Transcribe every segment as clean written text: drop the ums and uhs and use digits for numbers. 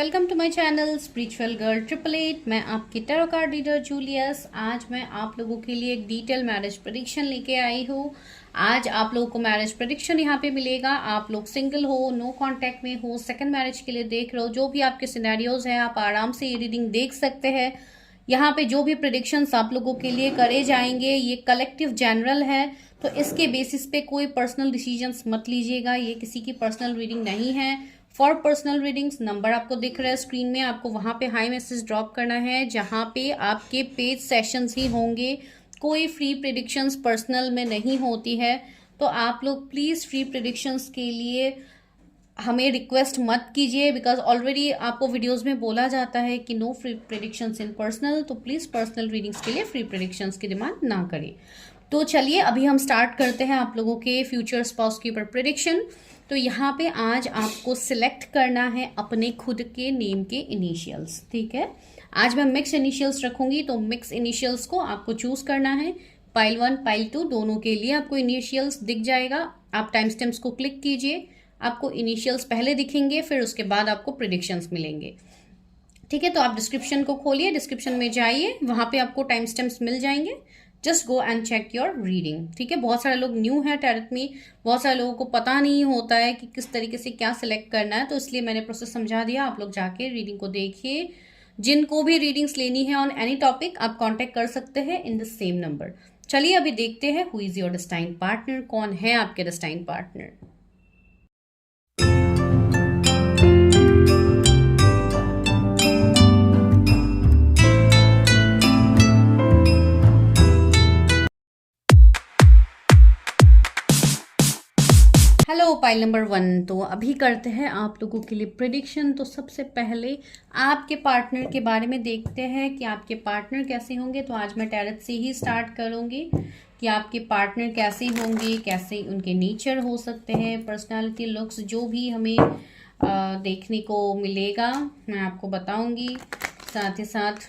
Welcome to my channel spiritual girl 888। मैं आपकी tarot card reader Julius. आज मैं आप लोगों के लिए एक डिटेल मैरिज प्रेडिक्शन लेके आई हूँ। आज आप लोगों को मैरिज प्रेडिक्शन यहाँ पे मिलेगा। आप लोग सिंगल हो, नो कांटेक्ट में हो, सेकंड मैरिज के लिए देख रहे हो, जो भी आपके सिनेरियोज हैं आप आराम से ये रीडिंग देख सकते हैं। यहाँ पे जो भी प्रेडिक्शंस आप लोगों के लिए करे जाएंगे ये कलेक्टिव जनरल है, तो इसके बेसिस पे कोई पर्सनल डिसीजंस मत लीजिएगा। ये किसी की पर्सनल रीडिंग नहीं है। फॉर पर्सनल रीडिंग्स नंबर आपको दिख रहा है स्क्रीन में, आपको वहां पे हाई मैसेज ड्रॉप करना है जहां पे आपके पेड सेशंस ही होंगे। कोई फ्री प्रेडिक्शंस पर्सनल में नहीं होती है, तो आप लोग प्लीज फ्री प्रेडिक्शंस के लिए हमें रिक्वेस्ट मत कीजिए, बिकॉज ऑलरेडी आपको वीडियोस में बोला जाता है कि नो फ्री प्रेडिक्शंस इन पर्सनल। तो प्लीज पर्सनल रीडिंग्स के लिए फ्री प्रेडिक्शंस की डिमांड ना करें। तो चलिए अभी हम स्टार्ट करते हैं आप लोगों के फ्यूचर स्पाउस के ऊपर प्रेडिक्शन। तो यहाँ पे आज आपको सिलेक्ट करना है अपने खुद के नेम के इनिशियल्स। ठीक है, आज मैं मिक्स इनिशियल्स रखूंगी, तो मिक्स इनिशियल्स को आपको चूज करना है। पाइल 1 पाइल 2 दोनों के लिए आपको इनिशियल्स दिख जाएगा। आप टाइम स्टैम्प्स को क्लिक कीजिए, आपको इनिशियल्स पहले दिखेंगे, फिर उसके बाद आपको प्रेडिक्शंस मिलेंगे। ठीक है, तो आप डिस्क्रिप्शन को खोलिए, डिस्क्रिप्शन में जाइए, वहां पे आपको टाइम स्टैम्प्स मिल जाएंगे। Just go and check your reading. ठीक है, बहुत सारे लोग न्यू है टैरोट में, बहुत सारे लोगों को पता नहीं होता है कि किस तरीके से क्या सिलेक्ट करना है, तो इसलिए मैंने प्रोसेस समझा दिया। आप लोग जाके रीडिंग को देखिए। जिनको भी रीडिंग्स लेनी है ऑन एनी टॉपिक आप कांटेक्ट कर सकते हैं इन द सेम नंबर। चलिए अभी देखते हैं who is your destined partner, कौन है आपके destined partner. Hello pile number 1। तो अभी करते हैं आप लोगों के लिए प्रेडिक्शन। तो सबसे पहले आपके पार्टनर के बारे में देखते हैं कि आपके पार्टनर कैसे होंगे। तो आज मैं टैरोट से ही स्टार्ट करूंगी कि आपके पार्टनर कैसे होंगे, कैसे उनके नेचर हो सकते हैं, पर्सनालिटी, लुक्स, जो भी हमें देखने को मिलेगा मैं आपको बताऊंगी। साथ ही साथ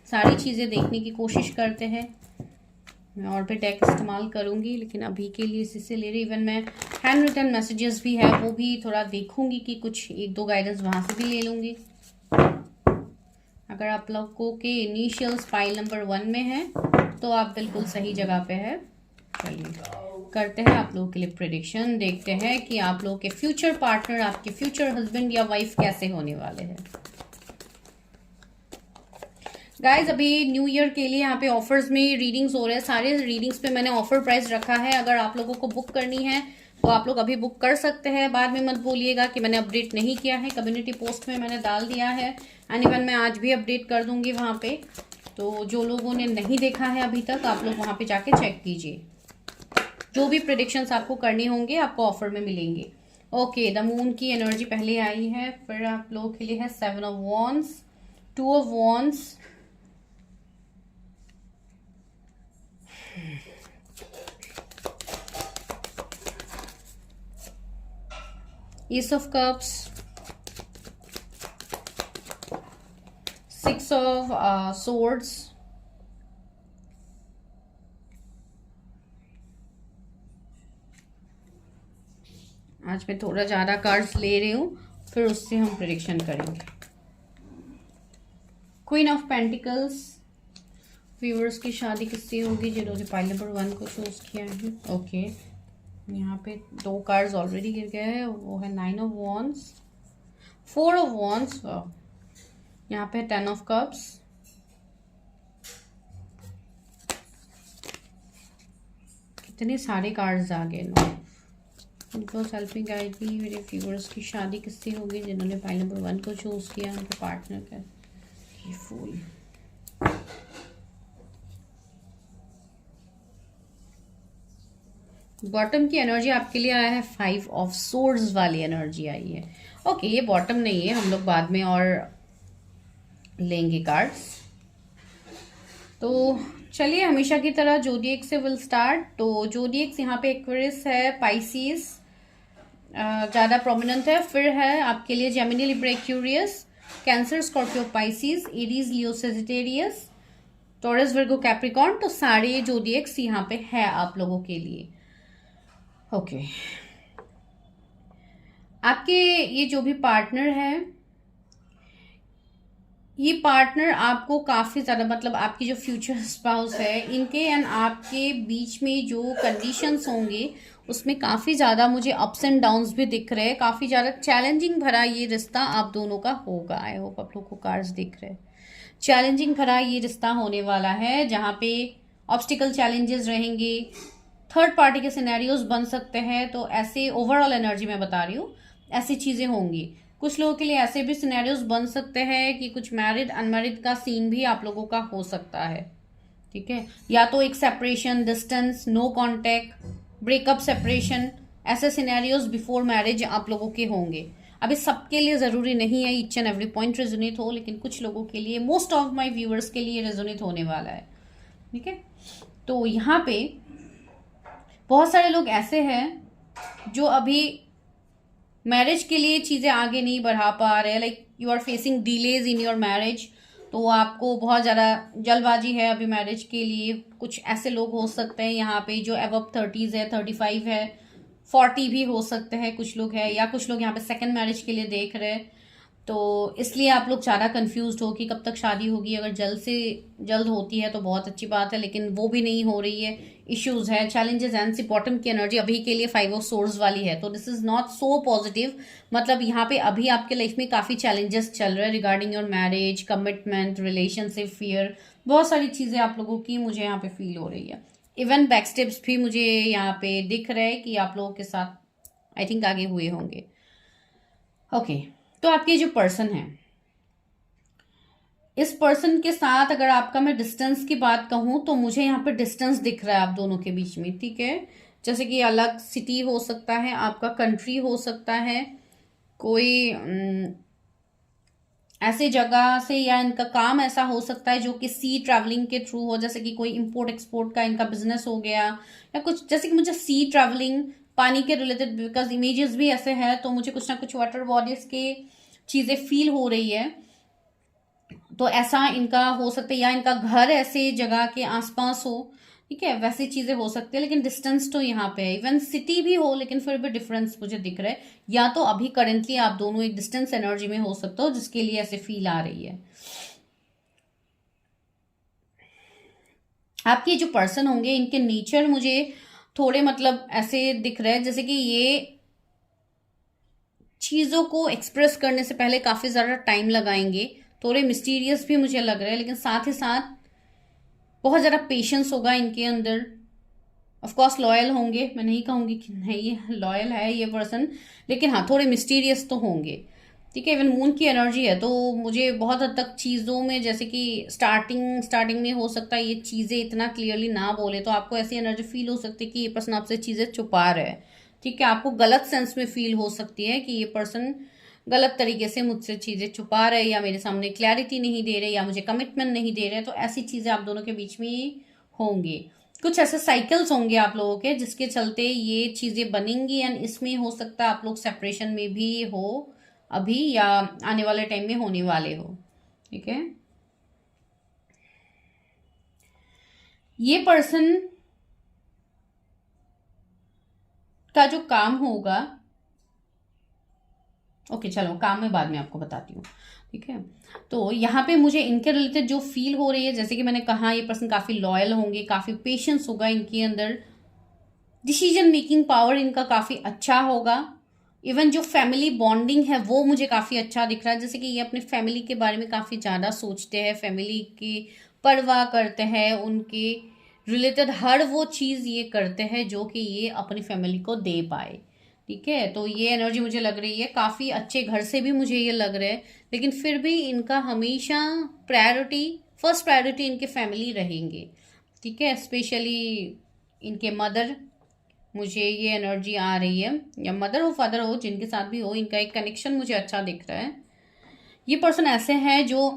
सारी चीज़ें देखने की कोशिश करते हैं। मैं और भी डेक इस्तेमाल करूंगी, लेकिन अभी के लिए इसी से ले रही। इवन मैं हैंड रिटन मैसेजेस भी है वो भी थोड़ा देखूंगी कि कुछ एक दो गाइडेंस वहां से भी ले लूंगी। अगर आप लोगों के इनिशियल्स पाइल नंबर 1 में है तो आप बिल्कुल सही जगह पे है। चलिए करते हैं आप लोगों के लिए प्रेडिक्शन। देखते हैं कि आप लोगों के फ्यूचर पार्टनर, आपके फ्यूचर हस्बैंड या वाइफ कैसे होने वाले हैं। गाइज अभी न्यू ईयर के लिए यहाँ पे ऑफर्स में रीडिंग्स हो रहे हैं। सारे रीडिंग्स पे मैंने ऑफर प्राइस रखा है। अगर आप लोगों को बुक करनी है तो आप लोग अभी बुक कर सकते हैं। बाद में मत बोलिएगा कि मैंने अपडेट नहीं किया है, कम्युनिटी पोस्ट में मैंने डाल दिया है। एंड इवन मैं आज भी अपडेट कर दूंगी वहां पे। तो जो लोगों ने नहीं देखा है अभी तक, आप लोग वहां पे जाके चेक कीजिए। जो भी प्रेडिक्शंस आपको करने होंगे आपको ऑफर में मिलेंगे। ओके, द मून की एनर्जी पहले आई है, फिर आप लोगों के लिए है 7 of wands, 2 of wands, Ace of Cups, 6 of Swords, आज मैं थोड़ा ज़्यादा कार्ड्स ले रही हूँ, फिर उससे हम प्रेडिक्शन करेंगे। Queen of pentacles. व्यूअर्स की शादी किससे होगी जिन्होंने पाइल नंबर 1 को चूज किया है। ओके, यहाँ पे 2 कार्ड्स ऑलरेडी गिर गए हैं, वो है 9 ऑफ वॉन्ड्स, 4 ऑफ वॉन्ड्स, यहाँ पे 10 ऑफ कप्स, कितने सारे कार्ड्स आ गए। उनको हेल्प मी गाइड भी मेरे व्यूअर्स की शादी किससे होगी जिन्होंने पाइल नंबर 1 को चूज किया, उनके पार्टनर का। ये फूल, बॉटम की एनर्जी आपके लिए आया है 5 ऑफ सोर्ड्स वाली एनर्जी आई है। ओके, ये बॉटम नहीं है, हम लोग बाद में और लेंगे कार्ड्स। तो चलिए हमेशा की तरह जोडिएक से विल स्टार्ट। तो जोडिएक्स यहाँ पे एक्वेरियस है, पाइसिस ज्यादा प्रोमिनेंट है, फिर है आपके लिए Gemini, Libra, Aquarius, Cancer, Scorpio, Pisces, Aries, Leo, Sagittarius, Taurus, Virgo, Capricorn. तो सारे जोडिएक्स यहाँ पे है आप लोगों के लिए। ओके, आपके ये जो भी पार्टनर है ये पार्टनर आपको काफी ज्यादा, मतलब आपकी जो फ्यूचर स्पाउस है, इनके एंड आपके बीच में जो कंडीशंस होंगे उसमें काफी ज्यादा मुझे अप्स एंड डाउन्स भी दिख रहे हैं। काफी ज्यादा चैलेंजिंग भरा ये रिश्ता आप दोनों का होगा। आई होप आप लोग को कार्ड्स दिख रहे हैं। चैलेंजिंग भरा ये रिश्ता होने वाला है, जहाँ पे ऑब्स्टिकल चैलेंजेस रहेंगे, थर्ड पार्टी के सिनेरियोज बन सकते हैं। तो ऐसे ओवरऑल एनर्जी मैं बता रही हूँ, ऐसी चीजें होंगी। कुछ लोगों के लिए ऐसे भी सिनेरियोज बन सकते हैं कि कुछ मैरिड अनमैरिड का सीन भी आप लोगों का हो सकता है। ठीक है, या तो एक separation, distance, no contact, breakup, separation, ऐसे सिनेरियोज बिफोर मैरिज आप लोगों के होंगे। अभी सबके लिए जरूरी नहीं है each and every point resonate हो, लेकिन कुछ लोगों के लिए, मोस्ट ऑफ माय व्यूअर्स के लिए रेजोनेट होने वाला है। ठीक है, तो यहाँ पे बहुत सारे लोग ऐसे हैं जो अभी मैरिज के लिए चीजें आगे नहीं बढ़ा पा रहे, like you are facing delays in your marriage. तो आपको बहुत ज्यादा जल्दबाजी है अभी मैरिज के लिए। कुछ ऐसे लोग हो सकते हैं यहाँ पे जो अबव 30s है, 35 है, 40 भी हो सकते हैं कुछ लोग है, या कुछ लोग यहाँ पे सेकंड मैरिज के लिए देख रहे हैं। तो इसलिए आप लोग ज़्यादा कंफ्यूज्ड हो कि कब तक शादी होगी। अगर जल्द से जल्द होती है तो बहुत अच्छी बात है, लेकिन वो भी नहीं हो रही है। इश्यूज है, चैलेंजेस एंड सी बॉटम की एनर्जी अभी के लिए 5 ऑफ सोर्स वाली है, तो this is not so positive. मतलब यहाँ पे अभी आपके लाइफ में काफ़ी चैलेंजेस चल रहे हैं regarding your marriage, commitment, relationship, fear, बहुत सारी चीज़ें आप लोगों की मुझे यहाँ पे फील हो रही है। इवन बैक स्टेप्स भी मुझे यहाँ पे दिख रहे हैं कि आप लोगों के साथ आई थिंक आगे हुए होंगे। ओके, तो आपके जो पर्सन है, इस पर्सन के साथ अगर आपका मैं डिस्टेंस की बात कहूं तो मुझे यहाँ पे डिस्टेंस दिख रहा है आप दोनों के बीच में। ठीक है, जैसे कि अलग सिटी हो सकता है, आपका कंट्री हो सकता है, कोई ऐसे जगह से, या इनका काम ऐसा हो सकता है जो कि सी ट्रैवलिंग के थ्रू हो, जैसे कि कोई इंपोर्ट एक्सपोर्ट का इनका बिजनेस हो गया, या कुछ जैसे कि मुझे सी ट्रैवलिंग, पानी के रिलेटेड, बिकॉज इमेजेस भी ऐसे हैं, तो मुझे कुछ ना कुछ वाटर बॉडीज के चीजें फील हो रही है। तो ऐसा इनका हो सकता है, या इनका घर ऐसे जगह के आसपास हो। ठीक है, वैसी चीजें हो सकती है, लेकिन डिस्टेंस तो यहाँ पे है। इवन सिटी भी हो, लेकिन फिर भी डिफरेंस मुझे दिख रहा है। या तो अभी करेंटली आप दोनों एक डिस्टेंस एनर्जी में हो सकते हो, जिसके लिए ऐसे फील आ रही है। आपके जो पर्सन होंगे, इनके नेचर मुझे थोड़े मतलब ऐसे दिख रहे हैं, जैसे कि ये चीजों को एक्सप्रेस करने से पहले काफी ज्यादा टाइम लगाएंगे। थोड़े मिस्टीरियस भी मुझे लग रहे हैं, लेकिन साथ ही साथ बहुत ज्यादा पेशेंस होगा इनके अंदर। ऑफ कोर्स लॉयल होंगे, मैं नहीं कहूंगी कि नहीं लॉयल है ये पर्सन, लेकिन हाँ थोड़े मिस्टीरियस तो होंगे। ठीक है, इवन मून की एनर्जी है, तो मुझे बहुत हद तक चीज़ों में, जैसे कि स्टार्टिंग में हो सकता है ये चीज़ें इतना क्लियरली ना बोले, तो आपको ऐसी एनर्जी फील हो सकती है कि ये पर्सन आपसे चीज़ें छुपा रहा है। ठीक है, आपको गलत सेंस में फील हो सकती है कि ये पर्सन गलत तरीके से मुझसे चीज़ें छुपा रहे, या मेरे सामने क्लैरिटी नहीं दे रहे, या मुझे कमिटमेंट नहीं दे रहे। तो ऐसी चीज़ें आप दोनों के बीच में होंगी। कुछ ऐसे साइकिल्स होंगे आप लोगों के, जिसके चलते ये चीज़ें बनेंगी, एंड इसमें हो सकता है आप लोग सेपरेशन में भी हो अभी, या आने वाले टाइम में होने वाले हो। ठीक है, ये पर्सन का जो काम होगा, ओके चलो काम में बाद में आपको बताती हूँ। ठीक है, तो यहाँ पे मुझे इनके रिलेटेड जो फील हो रही है, जैसे कि मैंने कहा ये पर्सन काफी लॉयल होंगे, काफी पेशेंस होगा इनके अंदर, डिसीजन मेकिंग पावर इनका काफी अच्छा होगा। इवन जो फैमिली बॉन्डिंग है वो मुझे काफी अच्छा दिख रहा है, जैसे कि ये अपने फैमिली के बारे में काफी ज्यादा सोचते हैं, फैमिली की परवाह करते हैं, उनके रिलेटेड हर वो चीज ये करते हैं जो कि ये अपनी फैमिली को दे पाए। ठीक है, तो ये एनर्जी मुझे लग रही है, काफी अच्छे घर से भी मुझे ये लग रहा है, लेकिन फिर भी इनका हमेशा प्रायोरिटी, फर्स्ट प्रायोरिटी इनके फैमिली रहेंगे। ठीक है, स्पेशली इनके मदर, मुझे ये एनर्जी आ रही है, या मदर हो फादर हो, जिनके साथ भी हो, इनका एक कनेक्शन मुझे अच्छा दिख रहा है। ये पर्सन ऐसे हैं जो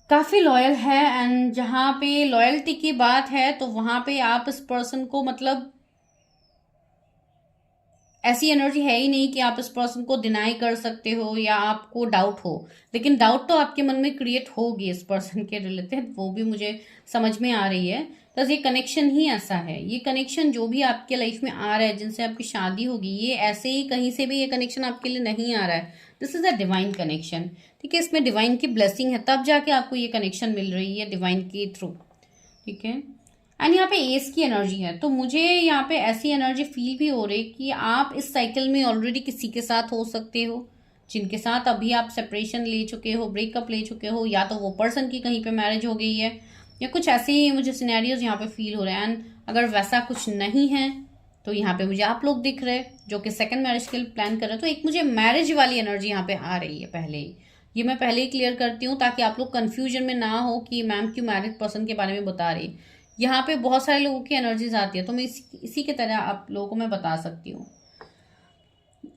काफी लॉयल है, एंड जहां पे लॉयल्टी की बात है तो वहां पे आप इस पर्सन को, मतलब ऐसी एनर्जी है ही नहीं कि आप इस पर्सन को डिनाई कर सकते हो या आपको डाउट हो, लेकिन डाउट तो आपके मन में क्रिएट होगी इस पर्सन के रिलेटेड, वो भी मुझे समझ में आ रही है तो ये कनेक्शन ही ऐसा है, ये कनेक्शन जो भी आपके लाइफ में आ रहा है, जिनसे आपकी शादी होगी, ये ऐसे ही कहीं से भी ये कनेक्शन आपके लिए नहीं आ रहा है। This is a divine connection, ठीक है। इसमें डिवाइन की ब्लेसिंग है, तब जाके आपको ये कनेक्शन मिल रही है डिवाइन के थ्रू, ठीक है। एंड यहाँ पे एस की एनर्जी है, तो मुझे यहाँ पे ऐसी एनर्जी फील भी हो रही कि आप इस साइकिल में ऑलरेडी किसी के साथ हो सकते हो, जिनके साथ अभी आप सेपरेशन ले चुके हो, ब्रेकअप ले चुके हो, या तो वो पर्सन की कहीं पे मैरिज हो गई है, या कुछ ऐसे ही मुझे सिनेरियोज यहाँ पे फील हो रहे हैं। एंड अगर वैसा कुछ नहीं है तो यहाँ पे मुझे आप लोग दिख रहे हैं जो कि सेकंड मैरिज के लिए प्लान कर रहे हैं। तो एक मुझे मैरिज वाली एनर्जी यहाँ पे आ रही है पहले ही, ये मैं पहले ही क्लियर करती हूँ ताकि आप लोग कंफ्यूजन में ना हो कि मैम क्यों मैरिज पर्सन के बारे में बता रही। यहाँ पे बहुत सारे लोगों की एनर्जीज आती है, तो मैं इसी के तरह आप लोगों को मैं बता सकती हूँ।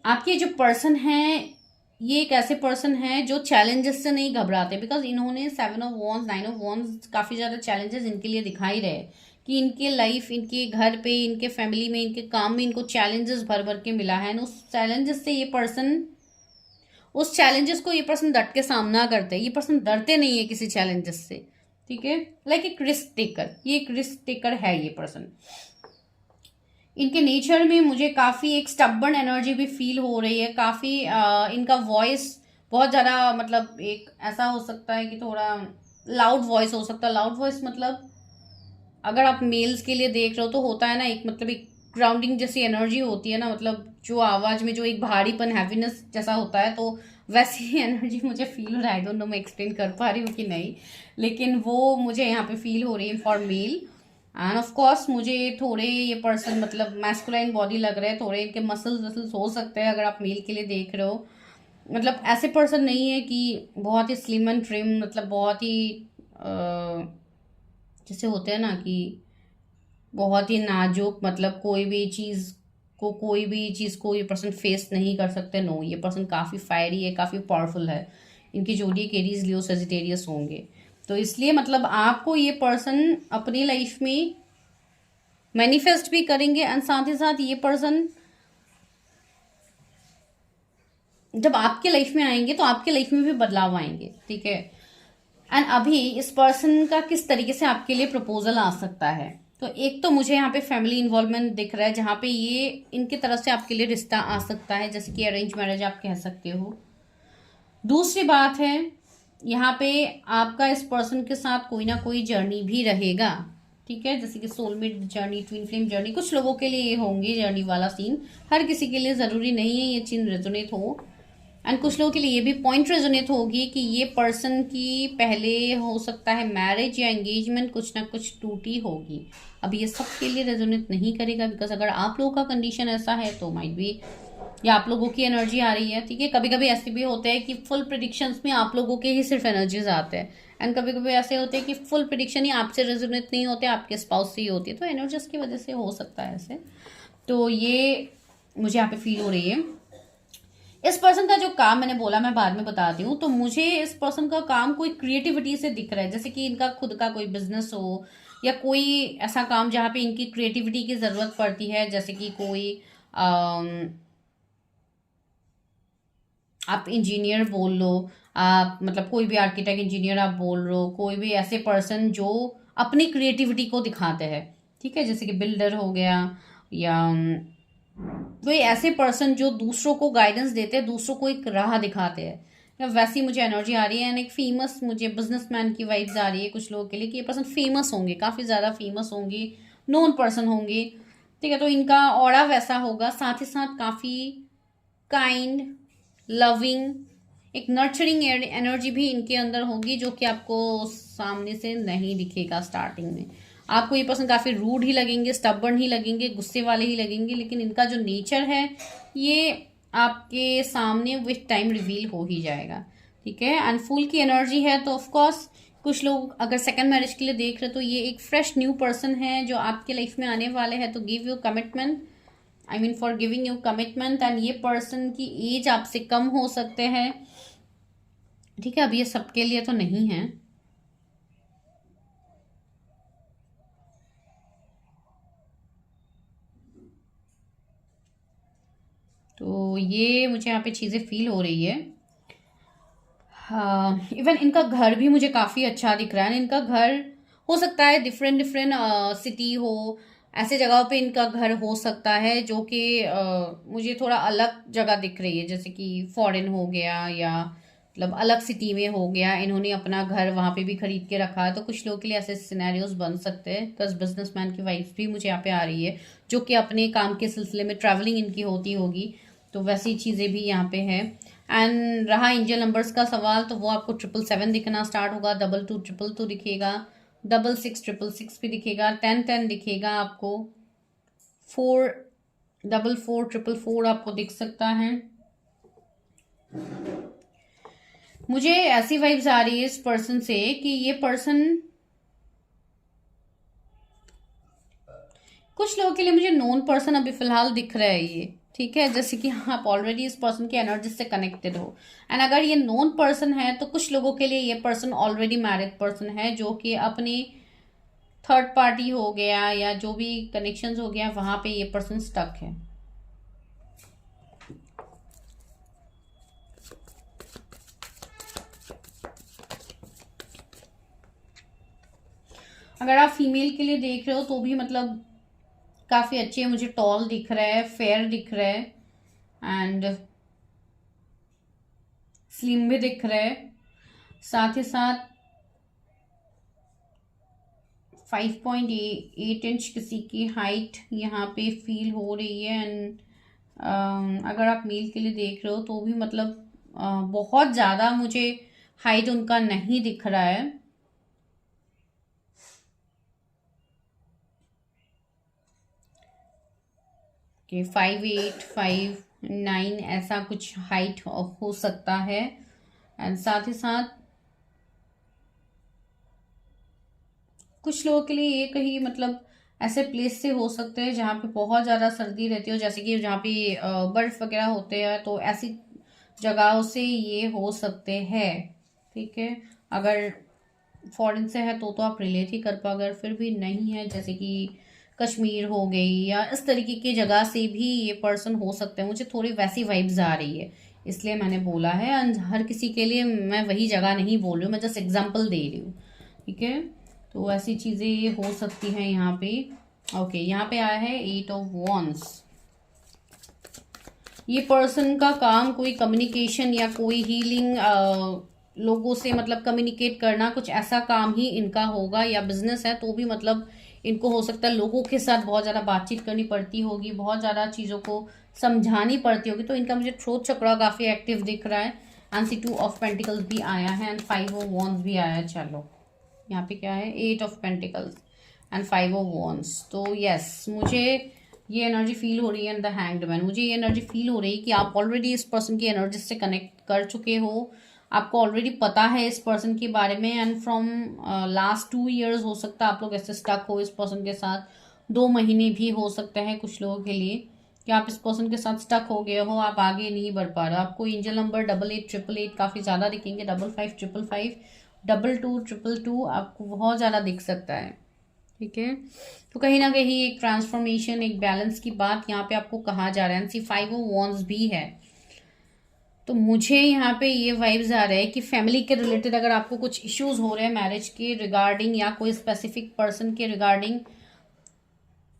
आपके जो पर्सन है ये एक ऐसे पर्सन है जो चैलेंजेस से नहीं घबराते, बिकॉज इन्होंने 7 ऑफ वॉन्स 9 ऑफ वॉन्स काफ़ी ज़्यादा चैलेंजेस इनके लिए दिखाई रहे कि इनके लाइफ, इनके घर पे, इनके फैमिली में, इनके काम में इनको चैलेंजेस भर भर के मिला है। उस चैलेंजेस से ये पर्सन, उस चैलेंजेस को ये पर्सन डट के सामना करते हैं। ये पर्सन डरते नहीं है किसी चैलेंजेस से, ठीक है। लाइक एक रिस्क टेकर, ये एक रिस्क टेकर है ये पर्सन। इनके नेचर में मुझे काफ़ी एक स्टबर्न एनर्जी भी फील हो रही है, काफ़ी इनका वॉइस बहुत ज़्यादा, मतलब एक ऐसा हो सकता है कि थोड़ा लाउड वॉइस हो सकता है। लाउड वॉइस मतलब अगर आप मेल्स के लिए देख रहे हो तो होता है ना एक, मतलब एक ग्राउंडिंग जैसी एनर्जी होती है ना, मतलब जो आवाज़ में जो एक भारीपन, हैवीनेस जैसा होता है, तो वैसी ही एनर्जी मुझे फील हो रहा है। आई डोंट नो मैं एक्सप्लेन कर पा रही हूँ कि नहीं, लेकिन वो मुझे यहाँ पे फील हो रही है for male. End of course मुझे थोड़े ये पर्सन मतलब मैस्कुलाइन बॉडी लग रहे हैं, थोड़े इनके मसल्स वसल्स हो सकते हैं अगर आप मेल के लिए देख रहे हो। मतलब ऐसे पर्सन नहीं है कि बहुत ही स्लिम एंड ट्रिम, मतलब बहुत ही जैसे होते हैं ना कि बहुत ही नाजुक, मतलब कोई भी चीज़ को ये पर्सन फेस नहीं कर सकते। नो, ये पर्सन काफ़ी फायरी है, काफ़ी पावरफुल है। इनकी जोड़ी एरीज, लियो, सेजिटेरियस होंगे, तो इसलिए मतलब आपको ये पर्सन अपनी लाइफ में मैनिफेस्ट भी करेंगे। एंड साथ ही साथ ये पर्सन जब आपके लाइफ में आएंगे तो आपके लाइफ में भी बदलाव आएंगे, ठीक है। एंड अभी इस पर्सन का किस तरीके से आपके लिए प्रपोजल आ सकता है, तो एक तो मुझे यहाँ पे फैमिली इन्वॉल्वमेंट दिख रहा है, जहाँ पे ये इनकी तरफ से आपके लिए रिश्ता आ सकता है, जैसे कि अरेंज मैरिज आप कह सकते हो। दूसरी बात है यहाँ पे आपका इस पर्सन के साथ कोई ना कोई जर्नी भी रहेगा, ठीक है, जैसे कि soulmate journey, twin flame journey, कुछ लोगों के लिए होंगे जर्नी वाला सीन, हर किसी के लिए ज़रूरी नहीं है ये चीज़ रेजोनेट हो। एंड कुछ लोगों के लिए ये भी पॉइंट रेजोनेट होगी कि ये पर्सन की पहले हो सकता है मैरिज या एंगेजमेंट कुछ ना कुछ टूटी होगी। अब ये सब के लिए रेजोनेट नहीं करेगा, बिकॉज अगर आप लोगों का कंडीशन ऐसा है तो माइट भी, या आप लोगों की एनर्जी आ रही है, ठीक है। कभी कभी ऐसे भी होते हैं कि फुल प्रिडिक्शंस में आप लोगों के ही सिर्फ एनर्जीज आते हैं, एंड कभी कभी ऐसे होते हैं कि फुल प्रिडिक्शन ही आपसे रेजोनेट नहीं होते, आपके स्पाउस से ही होती है, तो एनर्जीज की वजह से हो सकता है ऐसे। तो ये मुझे यहाँ पे फील हो रही है। इस पर्सन का जो काम मैंने बोला, मैं बाद में बताती हूँ, तो मुझे इस पर्सन का काम कोई क्रिएटिविटी से दिख रहा है, जैसे कि इनका खुद का कोई बिजनेस हो या कोई ऐसा काम जहाँ पे इनकी क्रिएटिविटी की ज़रूरत पड़ती है, जैसे कि कोई आप इंजीनियर बोल लो, आप मतलब कोई भी आर्किटेक्ट इंजीनियर आप बोल रहे हो, कोई भी ऐसे पर्सन जो अपनी क्रिएटिविटी को दिखाते हैं, ठीक है, जैसे कि बिल्डर हो गया, या कोई ऐसे पर्सन जो दूसरों को गाइडेंस देते हैं, दूसरों को एक राह दिखाते हैं, या वैसी मुझे एनर्जी आ रही है। एंड एक फेमस मुझे बिजनेसमैन की वाइब्स आ रही है कुछ लोगों के लिए कि ये पर्सन फेमस होंगे, काफ़ी ज़्यादा फेमस होंगे, नोन पर्सन होंगे, ठीक है। तो इनका ऑरा वैसा होगा, साथ ही साथ काफ़ी काइंड, लविंग, एक नर्चरिंग एनर्जी भी इनके अंदर होगी, जो कि आपको सामने से नहीं दिखेगा स्टार्टिंग में। आपको ये पर्सन काफ़ी रूड ही लगेंगे, स्टबर्न ही लगेंगे, गुस्से वाले ही लगेंगे, लेकिन इनका जो नेचर है ये आपके सामने विथ टाइम रिवील हो ही जाएगा, ठीक है। एंड फूल की एनर्जी है, तो ऑफकोर्स कुछ लोग अगर सेकंड मैरिज के लिए देख रहे हो तो ये एक फ्रेश न्यू पर्सन है जो आपके लाइफ में आने वाले हैं, तो give you commitment, I mean for giving you commitment. And ये पर्सन की एज आपसे कम हो सकते हैं, ठीक है। अब ये सबके लिए तो नहीं है, तो ये मुझे यहाँ पे चीज़ें फील हो रही है। हाँ, इवन इनका घर भी मुझे काफ़ी अच्छा दिख रहा है। इनका घर हो सकता है डिफरेंट डिफरेंट सिटी हो, ऐसे जगहों पे इनका घर हो सकता है जो कि मुझे थोड़ा अलग जगह दिख रही है, जैसे कि फॉरेन हो गया या मतलब अलग सिटी में हो गया, इन्होंने अपना घर वहां पे भी खरीद के रखा है। तो कुछ लोगों के लिए ऐसे सिनेरियोज बन सकते हैं, बिकॉज बिजनेसमैन की वाइफ भी मुझे यहाँ पे आ रही है जो कि अपने काम के सिलसिले में ट्रैवलिंग इनकी होती होगी, तो वैसी चीज़ें भी यहाँ पे है। एंड रहा एंजल नंबर्स का सवाल, तो वो आपको 777 दिखना स्टार्ट होगा, 222222 दिखेगा, 6666 भी दिखेगा, 1010 दिखेगा आपको, 44444 आपको दिख सकता है। मुझे ऐसी वाइब्स आ रही है इस पर्सन से कि ये पर्सन कुछ लोगों के लिए मुझे नॉन पर्सन अभी फिलहाल दिख रहा है ये, ठीक है, जैसे कि आप ऑलरेडी इस पर्सन की एनर्जी से कनेक्टेड हो। एंड अगर ये नॉन पर्सन है तो कुछ लोगों के लिए ये पर्सन ऑलरेडी मैरिड पर्सन है जो कि अपनी थर्ड पार्टी हो गया या जो भी कनेक्शंस हो गया वहां पे ये पर्सन स्टक है। अगर आप फीमेल के लिए देख रहे हो तो भी मतलब काफी अच्छे, मुझे टॉल दिख रहा है, फेयर दिख रहा है एंड स्लिम भी दिख रहा है। साथ ही साथ 5.8 इंच किसी की हाइट यहाँ पे फील हो रही है। एंड अगर आप मेल के लिए देख रहे हो तो भी मतलब बहुत ज़्यादा मुझे हाइट उनका नहीं दिख रहा है। कि 5'8", 5'9" ऐसा कुछ हाइट हो सकता है। एंड साथ ही साथ कुछ लोगों के लिए ये कहीं मतलब ऐसे प्लेस से हो सकते हैं जहाँ पे बहुत ज़्यादा सर्दी रहती हो, जैसे कि जहाँ पे बर्फ वगैरह होते हैं, तो ऐसी जगहों से ये हो सकते हैं, ठीक है। अगर फॉरेन से है तो आप रिलेट ही कर पाओ, अगर फिर भी नहीं है जैसे कि कश्मीर हो गई या इस तरीके की जगह से भी ये पर्सन हो सकते हैं। मुझे थोड़ी वैसी वाइब्स आ रही है, इसलिए मैंने बोला है। हर किसी के लिए मैं वही जगह नहीं बोल रही हूँ, मैं जस्ट एग्जांपल दे रही हूँ, ठीक है। तो ऐसी चीज़ें ये हो सकती हैं यहाँ पे। ओके, यहाँ पे आया है 8 ऑफ वॉन्ड्स। ये पर्सन का काम कोई कम्युनिकेशन या कोई हीलिंग, लोगों से मतलब कम्युनिकेट करना, कुछ ऐसा काम ही इनका होगा। या बिजनेस है तो भी मतलब इनको हो सकता है लोगों के साथ बहुत ज़्यादा बातचीत करनी पड़ती होगी, बहुत ज़्यादा चीज़ों को समझानी पड़ती होगी। तो इनका मुझे थ्रोट चक्रा काफ़ी एक्टिव दिख रहा है। एंड 2 ऑफ पेंटिकल्स भी आया है एंड 5 ऑफ वॉन्ड्स भी आया है। चलो यहाँ पे क्या है, 8 of pentacles and 5 of wands. तो यस, मुझे ये एनर्जी फील हो रही है। द हैंग्ड मैन, मुझे ये एनर्जी फील हो रही है कि आप ऑलरेडी इस पर्सन की एनर्जी से कनेक्ट कर चुके हो, आपको ऑलरेडी पता है इस पर्सन के बारे में। एंड फ्रॉम लास्ट 2 years हो सकता है आप लोग ऐसे स्टक हो इस पर्सन के साथ, 2 महीने भी हो सकते हैं कुछ लोगों के लिए कि आप इस पर्सन के साथ स्टक हो गए हो, आप आगे नहीं बढ़ पा रहे। आपको एंजल नंबर 8888 काफ़ी ज़्यादा दिखेंगे, 5555, 222222 आपको बहुत ज़्यादा दिख सकता है, ठीक है। तो कहीं ना कहीं एक ट्रांसफॉर्मेशन, एक बैलेंस की बात यहाँ पे आपको कहा जा रहा है। एंड 5 ऑफ वॉन्ड्स भी है। तो मुझे यहाँ पे ये वाइब्स आ रहे हैं कि फैमिली के रिलेटेड अगर आपको कुछ इश्यूज हो रहे हैं मैरिज के रिगार्डिंग या कोई स्पेसिफिक पर्सन के रिगार्डिंग,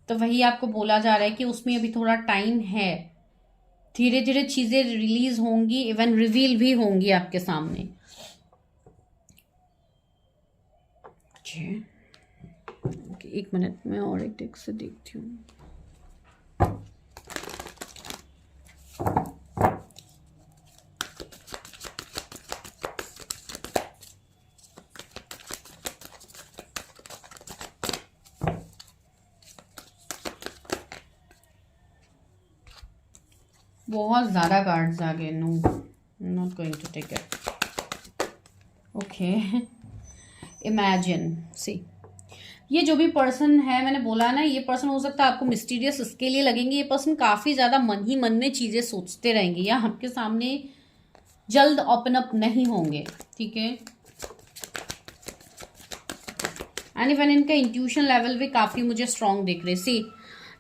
तो वही आपको बोला जा रहा है कि उसमें अभी थोड़ा टाइम है, धीरे धीरे चीजें रिलीज होंगी, इवन रिवील भी होंगी आपके सामने। एक मिनट में और एक डेक से देखती हूँ। बहुत ज़्यादा कार्ड्स आ गए। No, not going to take it. Okay, imagine see, ये जो भी पर्सन है, मैंने बोला ना, ये पर्सन हो सकता है आपको मिस्टीरियस इसके लिए लगेंगे, ये पर्सन काफ़ी ज़्यादा मन ही मन में चीज़ें सोचते रहेंगे या आपके सामने जल्द ओपन अप नहीं होंगे, ठीक है। एंड इवन इनका इंट्यूशन लेवल भी काफ़ी मुझे स्ट्रॉन्ग दिख रहे। सी,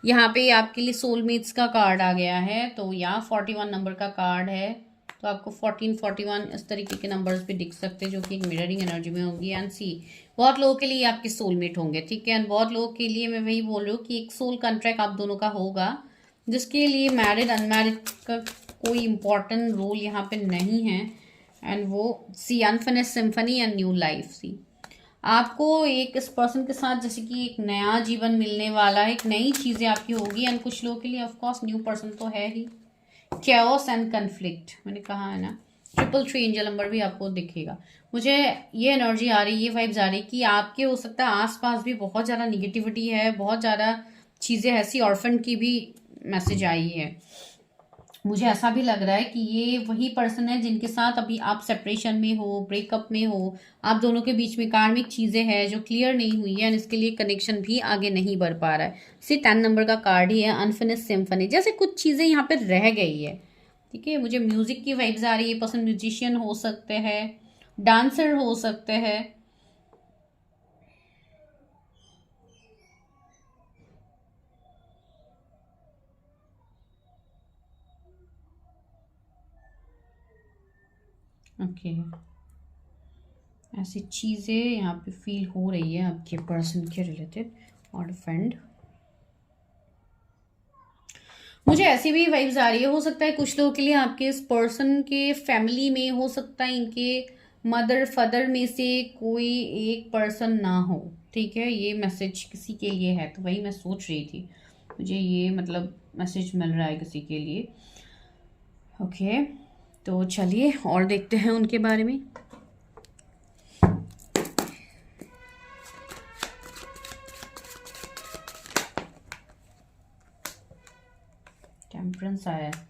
यहाँ पे आपके लिए सोलमेट्स का कार्ड आ गया है, तो यहाँ 41 नंबर का कार्ड है, तो आपको 14, 41 इस तरीके के नंबर्स भी दिख सकते हैं, जो कि एक मिररिंग एनर्जी में होंगी। एंड सी, बहुत लोगों के लिए आपके सोलमेट होंगे, ठीक है। एंड बहुत लोगों के लिए मैं वही बोल रही हूँ कि एक सोल कॉन्ट्रैक्ट आप दोनों का होगा, जिसके लिए मैरिड अनमैरिड का कोई इम्पोर्टेंट रोल यहाँ पे नहीं है। एंड वो see unfinished symphony and new life. See, आपको एक इस पर्सन के साथ जैसे कि एक नया जीवन मिलने वाला है, एक नई चीजें आपकी होगी। एंड कुछ लोगों के लिए ऑफ कोर्स न्यू पर्सन तो है ही। कैओस एंड कन्फ्लिक्ट मैंने कहा है ना। 333 एंजल नंबर भी आपको दिखेगा। मुझे ये एनर्जी आ रही, ये वाइब्स आ रही कि आपके हो सकता है आसपास भी बहुत ज्यादा निगेटिविटी है, बहुत ज्यादा चीजें ऐसी ऑर्फन की भी मैसेज आई है। मुझे ऐसा भी लग रहा है कि ये वही पर्सन है जिनके साथ अभी आप सेपरेशन में हो, ब्रेकअप में हो, आप दोनों के बीच में कार्मिक चीजें हैं जो क्लियर नहीं हुई है, एंड इसके लिए कनेक्शन भी आगे नहीं बढ़ पा रहा है। सी 10 नंबर का कार्ड ही है, अनफिनिश्ड सिम्फनी, जैसे कुछ चीजें यहाँ पे रह गई है, ठीक है। मुझे म्यूजिक की वाइब्स आ रही है। पर्सन म्यूजिशियन हो सकते हैं, डांसर हो सकते हैं, ओके। ऐसी चीजें यहाँ पे फील हो रही है आपके पर्सन के रिलेटेड। और फ्रेंड, मुझे ऐसी भी वाइब्स आ रही है, हो सकता है कुछ लोगों के लिए आपके इस पर्सन के फैमिली में हो सकता है इनके मदर फादर में से कोई एक पर्सन ना हो, ठीक है। ये मैसेज किसी के लिए है, तो वही मैं सोच रही थी, मुझे ये मतलब मैसेज मिल रहा है किसी के लिए। ओके, तो चलिए और देखते हैं उनके बारे में। टेम्परेंस आया है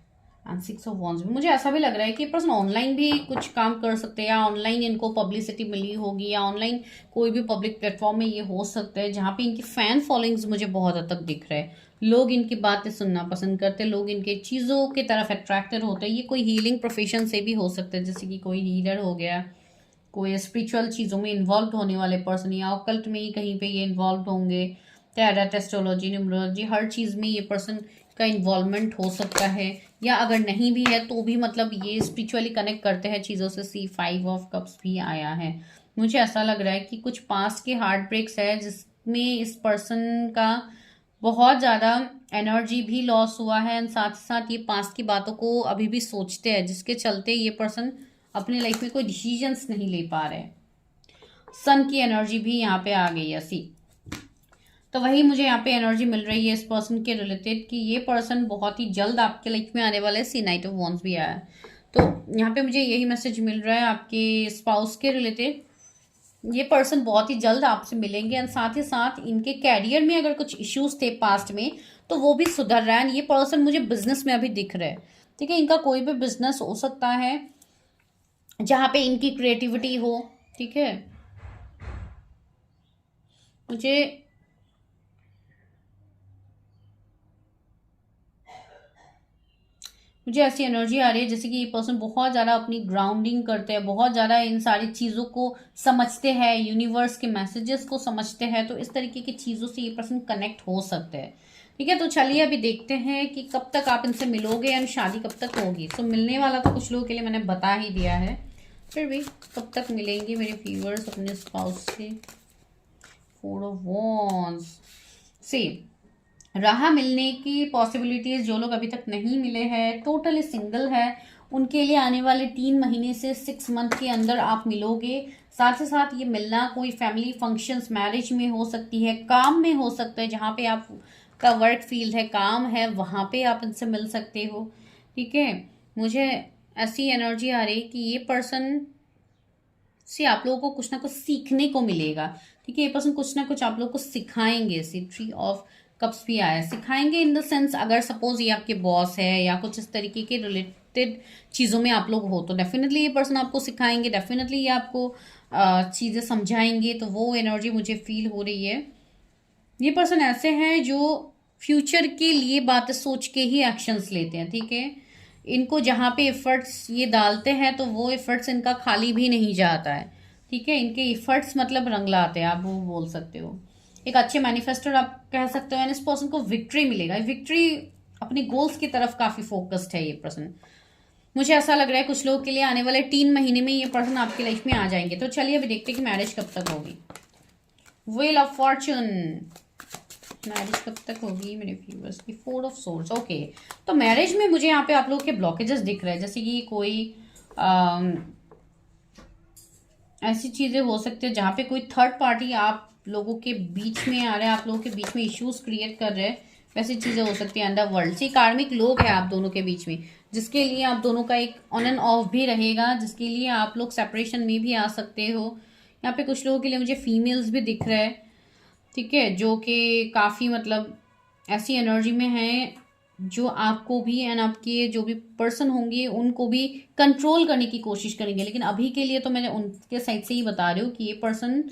एंड 6 ऑफ वॉन्ड्स भी। मुझे ऐसा भी लग रहा है कि पर्सन ऑनलाइन भी कुछ काम कर सकते हैं, या ऑनलाइन इनको पब्लिसिटी मिली होगी, या ऑनलाइन कोई भी पब्लिक प्लेटफॉर्म में ये हो सकता है जहाँ पे इनकी फैन फॉलोइंग्स मुझे बहुत हद तक दिख रहे हैं। लोग इनकी बातें सुनना पसंद करते हैं, लोग इनके चीज़ों की तरफ अट्रैक्टेड होते हैं। ये कोई हीलिंग प्रोफेशन से भी हो सकता है, जैसे कि कोई हीलर हो गया, कोई स्पिरिचुअल चीज़ों में इन्वॉल्व होने वाले पर्सन, या ऑकल्ट में ही कहीं पे ये इन्वॉल्व होंगे। टैरट, एस्ट्रोलॉजी, न्यूमरोलॉजी, हर चीज़ में ये पर्सन का इन्वॉल्वमेंट हो सकता है। या अगर नहीं भी है तो भी मतलब ये स्पिरिचुअली कनेक्ट करते हैं चीज़ों से। सी 5 ऑफ कप्स भी आया है। मुझे ऐसा लग रहा है कि कुछ पास्ट के हार्ट ब्रेक्स है जिसमें इस पर्सन का बहुत ज़्यादा एनर्जी भी लॉस हुआ है, एंड साथ ही साथ ये पास्ट की बातों को अभी भी सोचते हैं, जिसके चलते ये पर्सन अपनी लाइफ में कोई डिसीजंस नहीं ले पा रहे। सन की एनर्जी भी यहाँ पे आ गई है। सी, तो वही मुझे यहाँ पे एनर्जी मिल रही है इस पर्सन के रिलेटेड कि ये पर्सन बहुत ही जल्द आपके लाइफ में आने वाला है। सी नाइट ऑफ वॉन्ड्स भी आया है, तो यहाँ पे मुझे यही मैसेज मिल रहा है आपके स्पाउस के रिलेटेड। ये पर्सन बहुत ही जल्द आपसे मिलेंगे, एंड साथ ही साथ इनके कैरियर में अगर कुछ इश्यूज थे पास्ट में तो वो भी सुधर रहा है। ये पर्सन मुझे बिजनेस में अभी दिख रहा है, ठीक है। इनका कोई भी बिजनेस हो सकता है जहाँ पे इनकी क्रिएटिविटी हो, ठीक है। मुझे ऐसी एनर्जी आ रही है जैसे कि ये पर्सन बहुत ज़्यादा अपनी ग्राउंडिंग करते हैं, बहुत ज़्यादा इन सारी चीज़ों को समझते हैं, यूनिवर्स के मैसेजेस को समझते हैं, तो इस तरीके की चीज़ों से ये पर्सन कनेक्ट हो सकते हैं, ठीक है। तो चलिए अभी देखते हैं कि कब तक आप इनसे मिलोगे एंड शादी कब तक होगी। तो मिलने वाला तो कुछ लोगों के लिए मैंने बता ही दिया है, फिर भी कब तक मिलेंगे मेरे व्यूअर्स अपने स्पाउस से। 4 ऑफ वॉन्ड्स से राह मिलने की पॉसिबिलिटीज, जो लोग अभी तक नहीं मिले हैं, टोटली सिंगल है, उनके लिए आने वाले 3 महीने से 6 मंथ के अंदर आप मिलोगे। साथ ही साथ ये मिलना कोई फैमिली फंक्शंस, मैरिज में हो सकती है, काम में हो सकता है, जहाँ पे आप का वर्क फील्ड है, काम है, वहाँ पे आप इनसे मिल सकते हो, ठीक है। मुझे ऐसी एनर्जी आ रही कि ये पर्सन से आप लोगों को कुछ ना कुछ सीखने को मिलेगा, ठीक है। ये पर्सन कुछ ना कुछ आप लोग को सिखाएंगे। सी 3 ऑफ कप्स भी आया, सिखाएंगे इन द सेंस अगर सपोज ये आपके बॉस है या कुछ इस तरीके के रिलेटेड चीज़ों में आप लोग हो तो डेफिनेटली ये पर्सन आपको सिखाएंगे, डेफिनेटली ये आपको चीज़ें समझाएंगे। तो वो एनर्जी मुझे फील हो रही है। ये पर्सन ऐसे हैं जो फ्यूचर के लिए बातें सोच के ही एक्शंस लेते हैं, ठीक है। इनको जहाँ पे एफर्ट्स ये डालते हैं तो वो एफर्ट्स इनका खाली भी नहीं जाता है, ठीक है। इनके एफर्ट्स मतलब रंग लाते हैं, आप वो बोल सकते हो। एक अच्छे मैनिफेस्टर आप कह सकते हो, एंड इस पर्सन को विक्ट्री मिलेगा। विक्ट्री अपने गोल्स की तरफ काफी फोकस्ड है ये पर्सन। मुझे ऐसा लग रहा है कुछ लोगों के लिए आने वाले 3 महीने में ये पर्सन आपकी लाइफ में आ जाएंगे। तो चलिए अभी देखते हैं कि मैरिज कब तक होगी। व्हील ऑफ फॉर्चून, मैरिज कब तक होगी मेरे व्यूअर्स की। 4 ऑफ सोर्ड्स, ओके। तो मैरिज में मुझे यहाँ पे आप लोगों के ब्लॉकेजेस दिख रहे हैं, जैसे कि कोई ऐसी चीजें हो सकती है जहाँ पे कोई थर्ड पार्टी आप लोगों के बीच में आ रहा है, आप लोगों के बीच में इश्यूज क्रिएट कर रहे हैं, वैसी चीजें हो सकती है अंडर वर्ल्ड से। कार्मिक लोग हैं आप दोनों के बीच में, जिसके लिए आप दोनों का एक ऑन एंड ऑफ भी रहेगा, जिसके लिए आप लोग सेपरेशन में भी आ सकते हो। यहाँ पे कुछ लोगों के लिए मुझे फीमेल्स भी दिख रहा है, ठीक है, जो कि काफी मतलब ऐसी एनर्जी में है जो आपको भी एंड आपके जो भी पर्सन होंगे उनको भी कंट्रोल करने की कोशिश करेंगे। लेकिन अभी के लिए तो मैं उनके साइड से ही बता रही हूँ कि ये पर्सन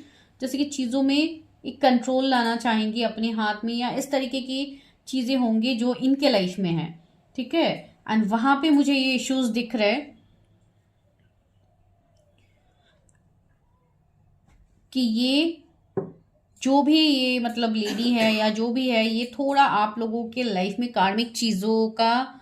जैसे कि चीज़ों में एक कंट्रोल लाना चाहेंगे अपने हाथ में, या इस तरीके की चीज़ें होंगी जो इनके लाइफ में है, ठीक है। एंड वहां पे मुझे ये इश्यूज दिख रहे हैं कि ये जो भी ये मतलब लेडी है या जो भी है, ये थोड़ा आप लोगों के लाइफ में कार्मिक चीजों का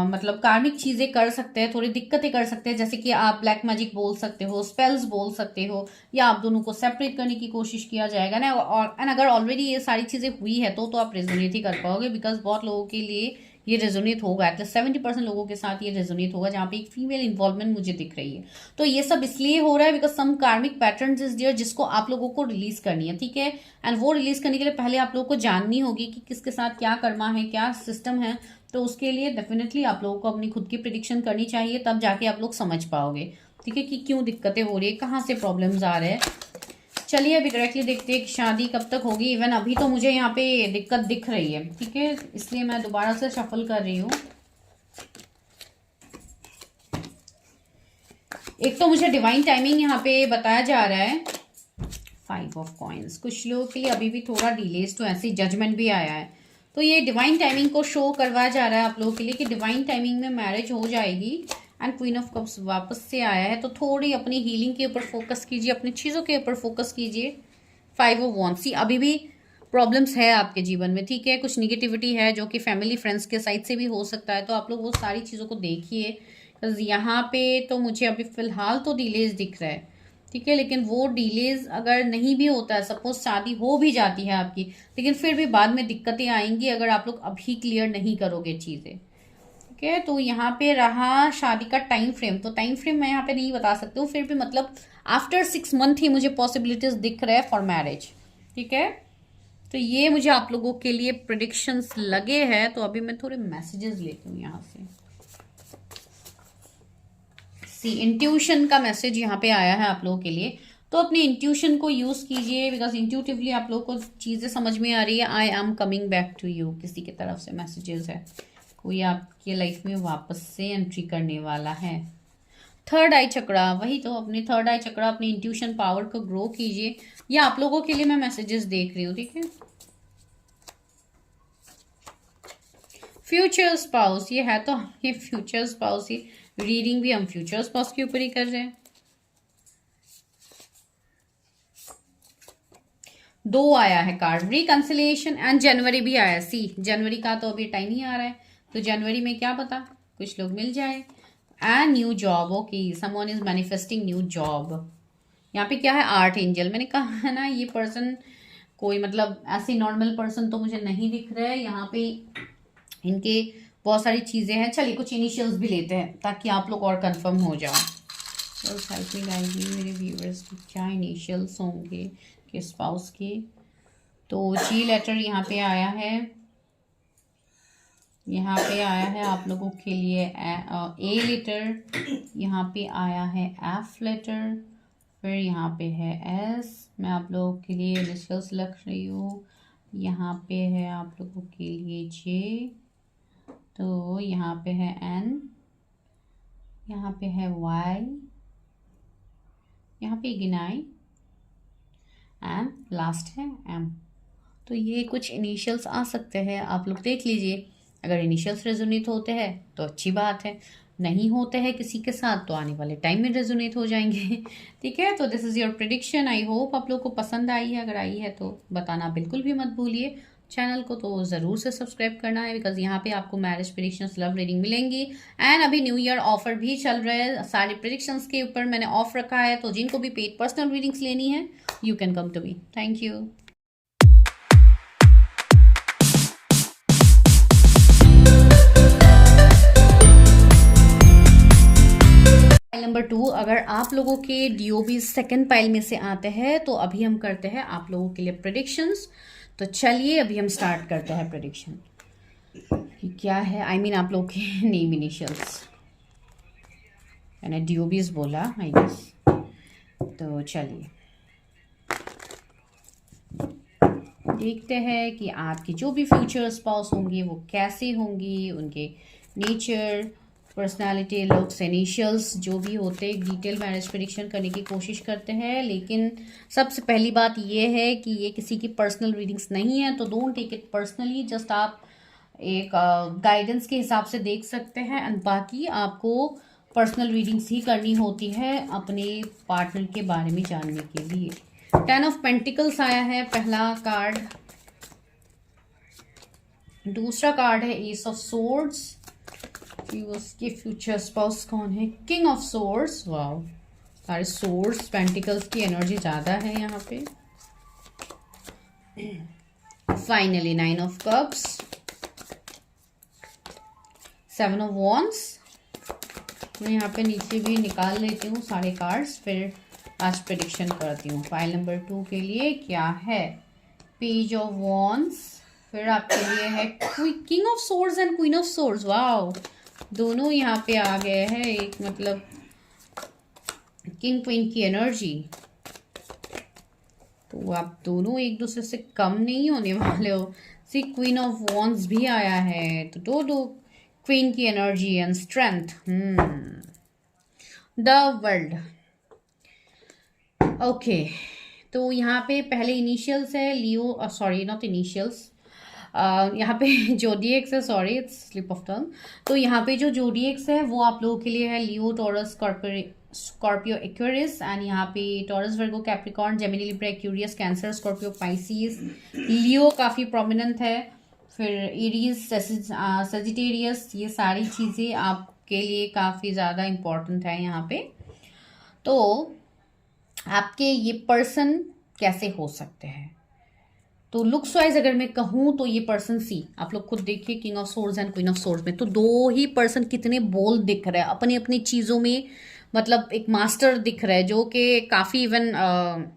मतलब कार्मिक चीजें कर सकते हैं, थोड़ी दिक्कतें कर सकते हैं। जैसे कि आप ब्लैक मैजिक बोल सकते हो, स्पेल्स बोल सकते हो, या आप दोनों को सेपरेट करने की कोशिश किया जाएगा ना। और एंड अगर ऑलरेडी ये सारी चीजें हुई है तो आप रेजोनेट ही कर पाओगे, बिकॉज बहुत लोगों के लिए ये रेजोनेट होगा। एटलीस्ट 70% लोगों के साथ ये रेजोनेट होगा जहाँ पे एक फीमेल इन्वॉल्वमेंट मुझे दिख रही है। तो ये सब इसलिए हो रहा है बिकॉज सम कार्मिक पैटर्न्स इज देयर जिसको आप लोगों को रिलीज करनी है, ठीक है। एंड वो रिलीज करने के लिए पहले आप लोगों को जाननी होगी कि किसके साथ क्या कर्मा है, क्या सिस्टम है। तो उसके लिए डेफिनेटली आप लोगों को अपनी खुद की प्रिडिक्शन करनी चाहिए, तब जाके आप लोग समझ पाओगे, ठीक है, कि क्यों दिक्कतें हो रही है, कहाँ से प्रॉब्लम्स आ रहे हैं। चलिए अभी डायरेक्टली देखते हैं कि शादी कब तक होगी। इवन अभी तो मुझे यहाँ पे दिक्कत दिख रही है, ठीक है, इसलिए मैं दोबारा से शफल कर रही हूँ। एक तो मुझे डिवाइन टाइमिंग यहाँ पे बताया जा रहा है 5 ऑफ कॉइंस। कुछ लोगों के लिए अभी भी थोड़ा डिलेज, तो ऐसी जजमेंट भी आया है। तो ये डिवाइन टाइमिंग को शो करवाया जा रहा है आप लोगों के लिए कि डिवाइन टाइमिंग में मैरिज हो जाएगी। एंड क्वीन ऑफ कप्स वापस से आया है, तो थोड़ी अपनी हीलिंग के ऊपर फोकस कीजिए, अपनी चीज़ों के ऊपर फोकस कीजिए। 5 ऑफ वॉन्ड्स, सी अभी भी प्रॉब्लम्स है आपके जीवन में, ठीक है, कुछ निगेटिविटी है जो कि फैमिली फ्रेंड्स के साइड से भी हो सकता है। तो आप लोग वो सारी चीज़ों को देखिए। यहाँ पे तो मुझे अभी फिलहाल तो डिलेज दिख रहा है, ठीक है, लेकिन वो डिलेज अगर नहीं भी होता है, सपोज शादी हो भी जाती है आपकी, लेकिन फिर भी बाद में दिक्कतें आएंगी अगर आप लोग अभी क्लियर नहीं करोगे चीज़ें, ठीक है। तो यहाँ पे रहा शादी का टाइम फ्रेम, तो टाइम फ्रेम मैं यहाँ पे नहीं बता सकती हूँ, फिर भी मतलब आफ्टर 6 मंथ ही मुझे पॉसिबिलिटीज दिख रहे हैं फॉर मैरिज, ठीक है। तो ये मुझे आप लोगों के लिए प्रिडिक्शंस लगे हैं। तो अभी मैं थोड़े मैसेजेस लेती हूँ यहाँ से। इंट्यूशन का मैसेज यहाँ पे आया है आप लोगों के लिए, तो अपने इंट्यूशन को यूज कीजिए, बिकॉज इंट्यूटिवली आप लोगों को चीजें समझ में आ रही है। I am coming back to you, किसी की तरफ से मैसेजेस है, कोई आपके लाइफ में वापस से एंट्री करने वाला है। थर्ड आई चक्रा, वही तो, अपने थर्ड आई चक्रा, अपनी इंट्यूशन पावर को ग्रो कीजिए। ये आप लोगों के लिए मैं मैसेजेस देख रही हूँ, ठीक है। फ्यूचर स्पाउस, ये है तो ये फ्यूचर स्पाउस ही, रीडिंग भी हम फ्यूचर स्पाउस के ऊपर ही कर रहे हैं। 2 आया है कार्ड, रिकंसिलिएशन, एंड जनवरी भी आया। सी जनवरी का तो अभी टाइम ही आ रहा है, तो जनवरी में क्या पता कुछ लोग मिल जाए। And new job, okay, someone is manifesting new job. यहाँ पे क्या है, आर्ट एंजल। मैंने कहा है ना, ये पर्सन कोई मतलब ऐसे नॉर्मल पर्सन तो मुझे नहीं दिख रहा है। यहाँ पे इनके बहुत सारी चीजें हैं। चलिए कुछ इनिशियल्स भी लेते हैं ताकि आप लोग और कंफर्म हो जाओ। हेल्प मी गाइड मी मेरे व्यूअर्स की क्या इनिशियल्स होंगे के स्पाउस के। तो जी लेटर यहाँ पे आया है, यहाँ पे आया है आप लोगों के लिए ए लेटर, यहाँ पे आया है एफ लेटर, फिर यहाँ पे है एस। मैं आप लोगों के लिए इनिशियल्स लिख रही हूँ। यहाँ पे है आप लोगों के लिए जे, तो यहाँ पे है एन, यहाँ पे है वाई, यहाँ पे गिनाई, एंड लास्ट है एम। तो ये कुछ इनिशियल्स आ सकते हैं, आप लोग देख लीजिए। अगर इनिशियल्स रेजोनेट होते हैं तो अच्छी बात है, नहीं होते हैं किसी के साथ तो आने वाले टाइम में रेजोनेट हो जाएंगे, ठीक है। तो this is your prediction. I hope आप लोग को पसंद आई है, अगर आई है तो बताना बिल्कुल भी मत भूलिए। चैनल को तो ज़रूर से सब्सक्राइब करना है, बिकॉज यहाँ पे आपको मैरिज प्रेडिक्शंस, लव रीडिंग मिलेंगी। एंड अभी न्यू ईयर ऑफर भी चल रहा है, सारे प्रेडिक्शंस के ऊपर मैंने ऑफ रखा है, तो जिनको भी पेड पर्सनल रीडिंग्स लेनी है you can come to me. Thank you. Number 2, अगर आप लोगों के डीओबी सेकंड पाइल में से आते हैं तो अभी हम करते हैं आप लोगों के लिए प्रेडिक्शंस। तो चलिए अभी हम स्टार्ट करते हैं प्रेडिक्शन। क्या है, आई मीन आप लोगों के नेम इनिशियल्स, मैंने डीओबीज बोला आई गेस। तो चलिए देखते हैं कि आपकी जो भी फ्यूचर स्पाउस होंगी वो कैसे होंगी, उनके नेचर, पर्सनालिटी, लुक्स, इनिशियल्स जो भी होते हैं। डिटेल मैरिज प्रेडिक्शन करने की कोशिश करते हैं, लेकिन सबसे पहली बात ये है कि ये किसी की पर्सनल रीडिंग्स नहीं है, तो don't take it personally. Just आप एक गाइडेंस के हिसाब से देख सकते हैं, एंड बाकी आपको पर्सनल रीडिंग्स ही करनी होती है अपने पार्टनर के बारे में जानने के लिए। 10 ऑफ पेंटिकल्स आया है पहला कार्ड। दूसरा कार्ड है एस ऑफ सोर्ड्स। उसके फ्यूचर स्पाउस कौन है? King of swords. वाओ, सारे सोर्ड्स, पेंटिकल्स की एनर्जी ज्यादा है यहाँ पे। Finally 9 of cups, 7 of wands. मैं यहाँ पे नीचे भी निकाल लेती हूँ सारे कार्ड्स, फिर आज प्रेडिक्शन करती हूँ। फाइल नंबर 2 के लिए क्या है? पेज ऑफ वॉन्ड्स, फिर आपके लिए है king of swords and queen of swords. Wow, दोनों यहाँ पे आ गए हैं, एक मतलब किंग क्वीन की एनर्जी। तो आप दोनों एक दूसरे से कम नहीं होने वाले हो। सी क्वीन ऑफ वॉन्ड्स भी आया है, तो दो क्वीन की energy and strength. The world. Okay, तो यहाँ पे पहले इनिशियल्स है लियो, सॉरी नॉट इनिशियल्स, यहाँ पे जोडिएक्स है, sorry it's slip of tongue. तो यहाँ पे जो जोडिएक्स है वो आप लोगों के लिए है Leo, Taurus, Scorpio, Aquarius. And यहाँ पे Taurus, Virgo, Capricorn, Gemini, Libra, Aquarius, Cancer, Scorpio, Pisces. Leo काफ़ी प्रोमिनेंट है, फिर एरीज, सेजिटेरियस। ये सारी चीज़ें आपके लिए काफ़ी ज़्यादा इम्पोर्टेंट है यहाँ पे। तो आपके ये पर्सन कैसे हो सकते हैं? तो लुक्स वाइज अगर मैं कहूँ तो ये पर्सन आप लोग खुद देखिए, king of swords and queen of swords में तो दो ही पर्सन कितने बोल्ड दिख रहे हैं अपनी अपनी चीज़ों में, मतलब एक मास्टर दिख रहा है, जो कि काफ़ी इवन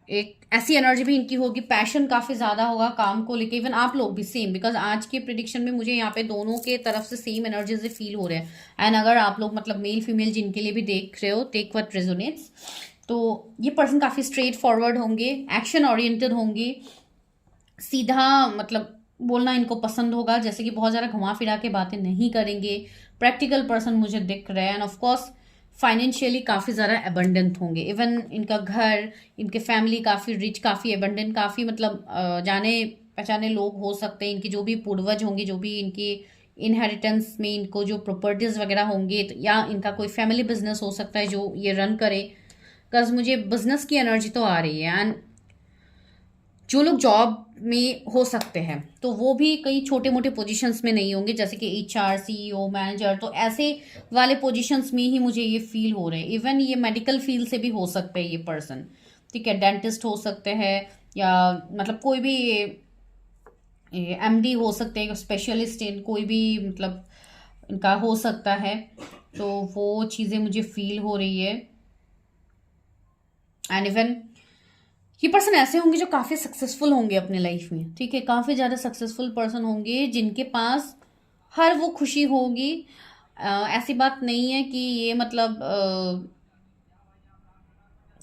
एक ऐसी एनर्जी भी इनकी होगी, पैशन काफ़ी ज़्यादा होगा काम को लेके। इवन आप लोग भी सेम, बिकॉज आज के प्रिडिक्शन में मुझे यहाँ पे दोनों के तरफ से सेम एनर्जी से फील हो रहे हैं। एंड अगर आप लोग मतलब मेल फीमेल जिनके लिए भी देख रहे हो, टेक व्हाट रेजोनेट्स। तो ये पर्सन काफ़ी स्ट्रेट फॉरवर्ड होंगे, एक्शन ओरिएंटेड होंगे, सीधा मतलब बोलना इनको पसंद होगा, जैसे कि बहुत ज़्यादा घुमा फिरा के बातें नहीं करेंगे। प्रैक्टिकल पर्सन मुझे दिख रहा है। एंड ऑफकोर्स फाइनेंशियली काफ़ी ज़्यादा एबंडेंट होंगे। इवन इनका घर, इनके फैमिली काफ़ी रिच, काफ़ी एबंडेंट, काफ़ी मतलब जाने पहचाने लोग हो सकते हैं। इनकी जो भी पूर्वज होंगे, जो भी इनकी इनहेरिटेंस में इनको जो प्रॉपर्टीज़ वगैरह होंगे, तो या इनका कोई फैमिली बिजनेस हो सकता है जो ये रन करे, बिकॉज मुझे बिजनेस की एनर्जी तो आ रही है। एंड जो लोग जॉब में हो सकते हैं तो वो भी कई छोटे मोटे पोजीशंस में नहीं होंगे, जैसे कि HR, CEO, मैनेजर। तो ऐसे वाले पोजीशंस में ही मुझे ये फील हो रहे हैं। इवन ये मेडिकल फील्ड से भी हो सकते हैं ये पर्सन, ठीक है, डेंटिस्ट हो सकते हैं, या मतलब कोई भी MD हो सकते हैं, स्पेशलिस्ट इन कोई भी मतलब इनका हो सकता है। तो वो चीज़ें मुझे फील हो रही है। एंड इवन ये पर्सन ऐसे होंगे जो काफ़ी सक्सेसफुल होंगे अपने लाइफ में, ठीक है, काफ़ी ज़्यादा सक्सेसफुल पर्सन होंगे जिनके पास हर वो खुशी होगी। ऐसी बात नहीं है कि ये मतलब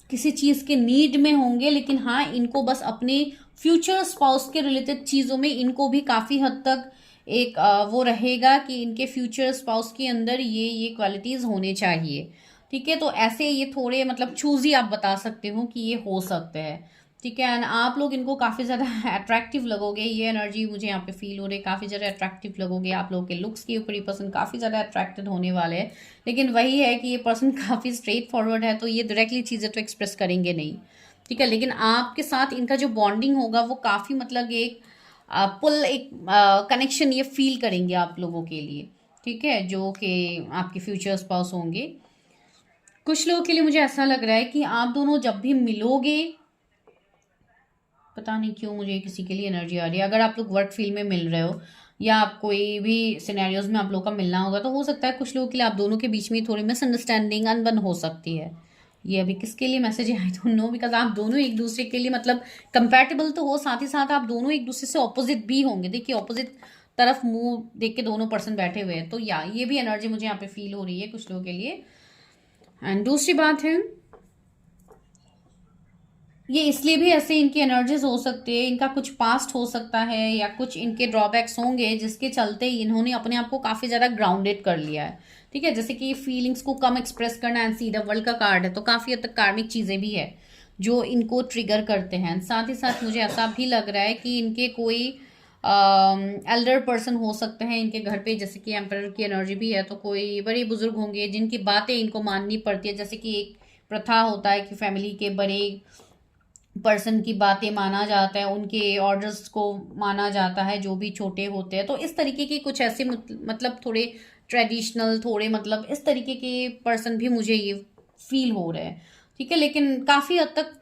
किसी चीज़ के नीड में होंगे, लेकिन हाँ इनको बस अपने फ्यूचर स्पाउस के रिलेटेड चीज़ों में इनको भी काफ़ी हद तक एक वो रहेगा कि इनके फ्यूचर स्पाउस के अंदर ये क्वालिटीज़ होने चाहिए, ठीक है। तो ऐसे ये थोड़े मतलब चूजी आप बता सकते हो कि ये हो सकते हैं, ठीक है। एंड आप लोग इनको काफ़ी ज़्यादा अट्रैक्टिव लगोगे, ये एनर्जी मुझे यहाँ पे फील हो रही है, काफ़ी ज़्यादा अट्रैक्टिव लगोगे। आप लोगों के लुक्स के ऊपर ये पर्सन काफ़ी ज़्यादा अट्रैक्टेड होने वाले हैं, लेकिन वही है कि ये पर्सन काफ़ी स्ट्रेट फॉरवर्ड है, तो ये डायरेक्टली चीज़ें तो एक्सप्रेस करेंगे नहीं, ठीक है। लेकिन आपके साथ इनका जो बॉन्डिंग होगा वो काफ़ी मतलब एक पुल, एक कनेक्शन ये फील करेंगे आप लोगों के लिए, ठीक है, जो कि आपके फ्यूचर स्पाउस होंगे। कुछ लोगों के लिए मुझे ऐसा लग रहा है कि आप दोनों जब भी मिलोगे, पता नहीं क्यों मुझे किसी के लिए एनर्जी आ रही है, अगर आप लोग वर्क फील्ड में मिल रहे हो या आप कोई भी सिनेरियोज में आप लोग का मिलना होगा, तो हो सकता है कुछ लोगों के लिए आप दोनों के बीच में थोड़ी मिसअंडरस्टैंडिंग अनबन हो सकती है। ये अभी किसके लिए मैसेज है आई डोंट नो, बिकॉज आप दोनों एक दूसरे के लिए मतलब कंपैटिबल तो हो, साथ ही साथ आप दोनों एक दूसरे से ऑपोजिट भी होंगे। देखिए ऑपोजिट तरफ मुंह देख के दोनों पर्सन बैठे हुए हैं, तो या ये भी एनर्जी मुझे यहाँ पे फील हो रही है कुछ लोगों के लिए। एंड दूसरी बात है, ये इसलिए भी ऐसे इनकी एनर्जीज हो सकती है, इनका कुछ पास्ट हो सकता है या कुछ इनके ड्रॉबैक्स होंगे जिसके चलते इन्होंने अपने आप को काफी ज्यादा ग्राउंडेड कर लिया है, ठीक है। जैसे कि फीलिंग्स को कम एक्सप्रेस करना, एंड सी द वर्ल्ड का कार्ड है, तो काफी हद तक कार्मिक चीजें भी है जो इनको ट्रिगर करते हैं। साथ ही साथ मुझे ऐसा भी लग रहा है कि इनके कोई एल्डर पर्सन हो सकते हैं इनके घर पे, जैसे कि एम्परर की एनर्जी भी है, तो कोई बड़े बुजुर्ग होंगे जिनकी बातें इनको माननी पड़ती है। जैसे कि एक प्रथा होता है कि फैमिली के बड़े पर्सन की बातें माना जाता है, उनके ऑर्डर्स को माना जाता है जो भी छोटे होते हैं। तो इस तरीके के कुछ ऐसे मतलब थोड़े ट्रेडिशनल, थोड़े मतलब इस तरीके के पर्सन भी मुझे ये फील हो रहे हैं, ठीक है। लेकिन काफी हद तक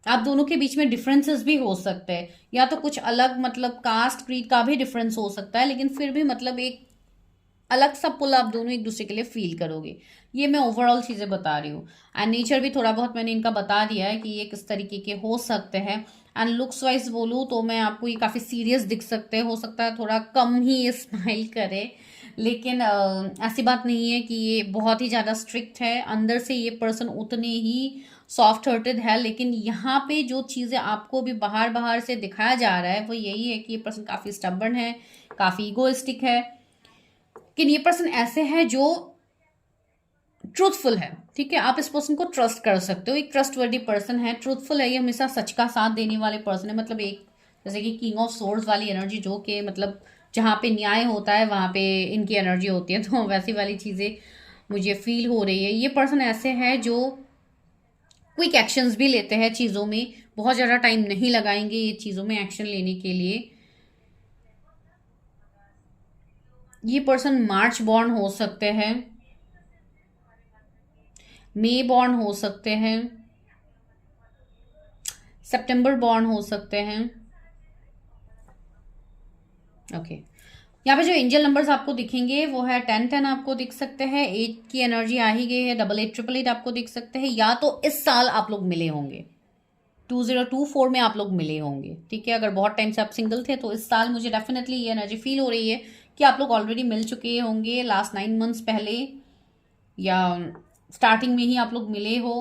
आप दोनों के बीच में डिफरेंसेस भी हो सकते हैं, या तो कुछ अलग मतलब कास्ट क्रीड का भी डिफरेंस हो सकता है, लेकिन फिर भी मतलब एक अलग सा पुल आप दोनों एक दूसरे के लिए फील करोगे। ये मैं ओवरऑल चीजें बता रही हूँ। एंड नेचर भी थोड़ा बहुत मैंने इनका बता दिया है कि ये किस तरीके के हो सकते हैं। एंड लुक्स वाइज बोलूँ तो मैं आपको ये काफी सीरियस दिख सकते हैं, हो सकता है थोड़ा कम ही ये स्माइल करे, लेकिन ऐसी बात नहीं है कि ये बहुत ही ज्यादा स्ट्रिक्ट है। अंदर से ये पर्सन उतने ही सॉफ्ट हार्टेड है, लेकिन यहाँ पे जो चीजें आपको भी बाहर बाहर से दिखाया जा रहा है वो यही है कि ये पर्सन काफी स्टबर्न है, काफी इगोइस्टिक है, लेकिन ये पर्सन ऐसे है जो ट्रूथफुल है, ठीक है। आप इस पर्सन को ट्रस्ट कर सकते हो, एक ट्रस्ट वर्दी पर्सन है, ट्रूथफुल है, ये हमेशा सच का साथ देने वाले पर्सन है। मतलब एक जैसे कि किंग ऑफ सोर्ड्स वाली एनर्जी, जो कि मतलब जहाँ पे न्याय होता है वहां पे इनकी एनर्जी होती है, तो वैसी वाली चीजें मुझे फील हो रही है। ये पर्सन ऐसे है जो क्विक एक्शंस भी लेते हैं चीजों में, बहुत ज्यादा टाइम नहीं लगाएंगे ये चीजों में एक्शन लेने के लिए। ये पर्सन मार्च बॉर्न हो सकते हैं, मई बॉर्न हो सकते हैं, सितंबर बॉर्न हो सकते हैं। ओके, यहाँ पे जो एंजल नंबर्स आपको दिखेंगे वो है 10-10 आपको दिख सकते हैं, 8 की एनर्जी आ ही गई है, 8888 आपको दिख सकते हैं, या तो इस साल आप लोग मिले होंगे, 2024 में आप लोग मिले होंगे, ठीक है। अगर बहुत टाइम से आप सिंगल थे तो इस साल मुझे डेफिनेटली ये एनर्जी फील हो रही है कि आप लोग ऑलरेडी मिल चुके होंगे लास्ट 9 मंथ्स पहले, या स्टार्टिंग में ही आप लोग मिले हो।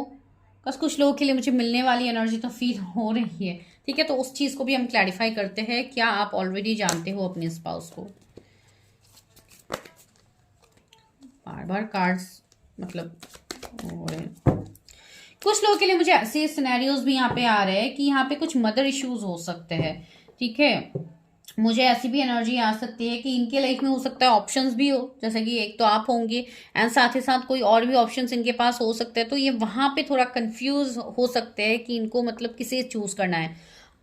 बस कुछ लोगों के लिए मुझे मिलने वाली एनर्जी तो फील हो रही है, ठीक है। तो उस चीज को भी हम क्लैरिफाई करते हैं, क्या आप ऑलरेडी जानते हो अपने स्पाउस को। बार बार कार्ड्स मतलब हो रहे हैं। कुछ लोगों के लिए मुझे ऐसे सिनेरियोज भी यहाँ पे आ रहे हैं कि यहाँ पे कुछ मदर इश्यूज हो सकते हैं, ठीक है। मुझे ऐसी भी एनर्जी आ सकती है कि इनके लाइफ में हो सकता है ऑप्शंस भी हो, जैसे कि एक तो आप होंगे एंड साथ ही साथ कोई और भी ऑप्शंस इनके पास हो सकते हैं, तो ये वहां पे थोड़ा कंफ्यूज हो सकते हैं कि इनको मतलब किसे चूज करना है।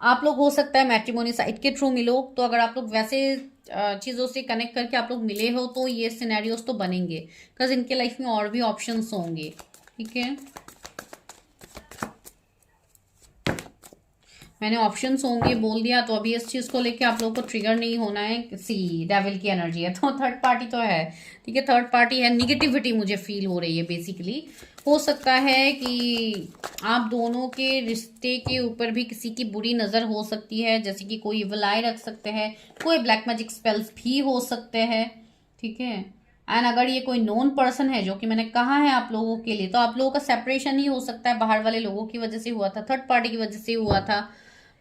आप लोग हो सकता है मैट्रिमोनी साइट के थ्रू मिलो, तो अगर आप लोग वैसे चीजों से कनेक्ट करके आप लोग मिले हो तो ये सिनेरियोज तो बनेंगे, बिकॉज इनके लाइफ में और भी ऑप्शंस होंगे, ठीक है। मैंने ऑप्शंस होंगे बोल दिया, तो अभी इस चीज को लेके आप लोगों को ट्रिगर नहीं होना है। सी डेविल की एनर्जी है तो थर्ड पार्टी तो है, ठीक है, थर्ड पार्टी है। निगेटिविटी मुझे फील हो रही है बेसिकली। हो सकता है कि आप दोनों के रिश्ते के ऊपर भी किसी की बुरी नजर हो सकती है, जैसे कि कोई विलाई रख सकते हैं, कोई ब्लैक मैजिक स्पेल्स भी हो सकते हैं, ठीक है। एंड अगर ये कोई नोन पर्सन है, जो कि मैंने कहा है आप लोगों के लिए, तो आप लोगों का सेपरेशन ही हो सकता है, बाहर वाले लोगों की वजह से हुआ था, थर्ड पार्टी की वजह से हुआ था,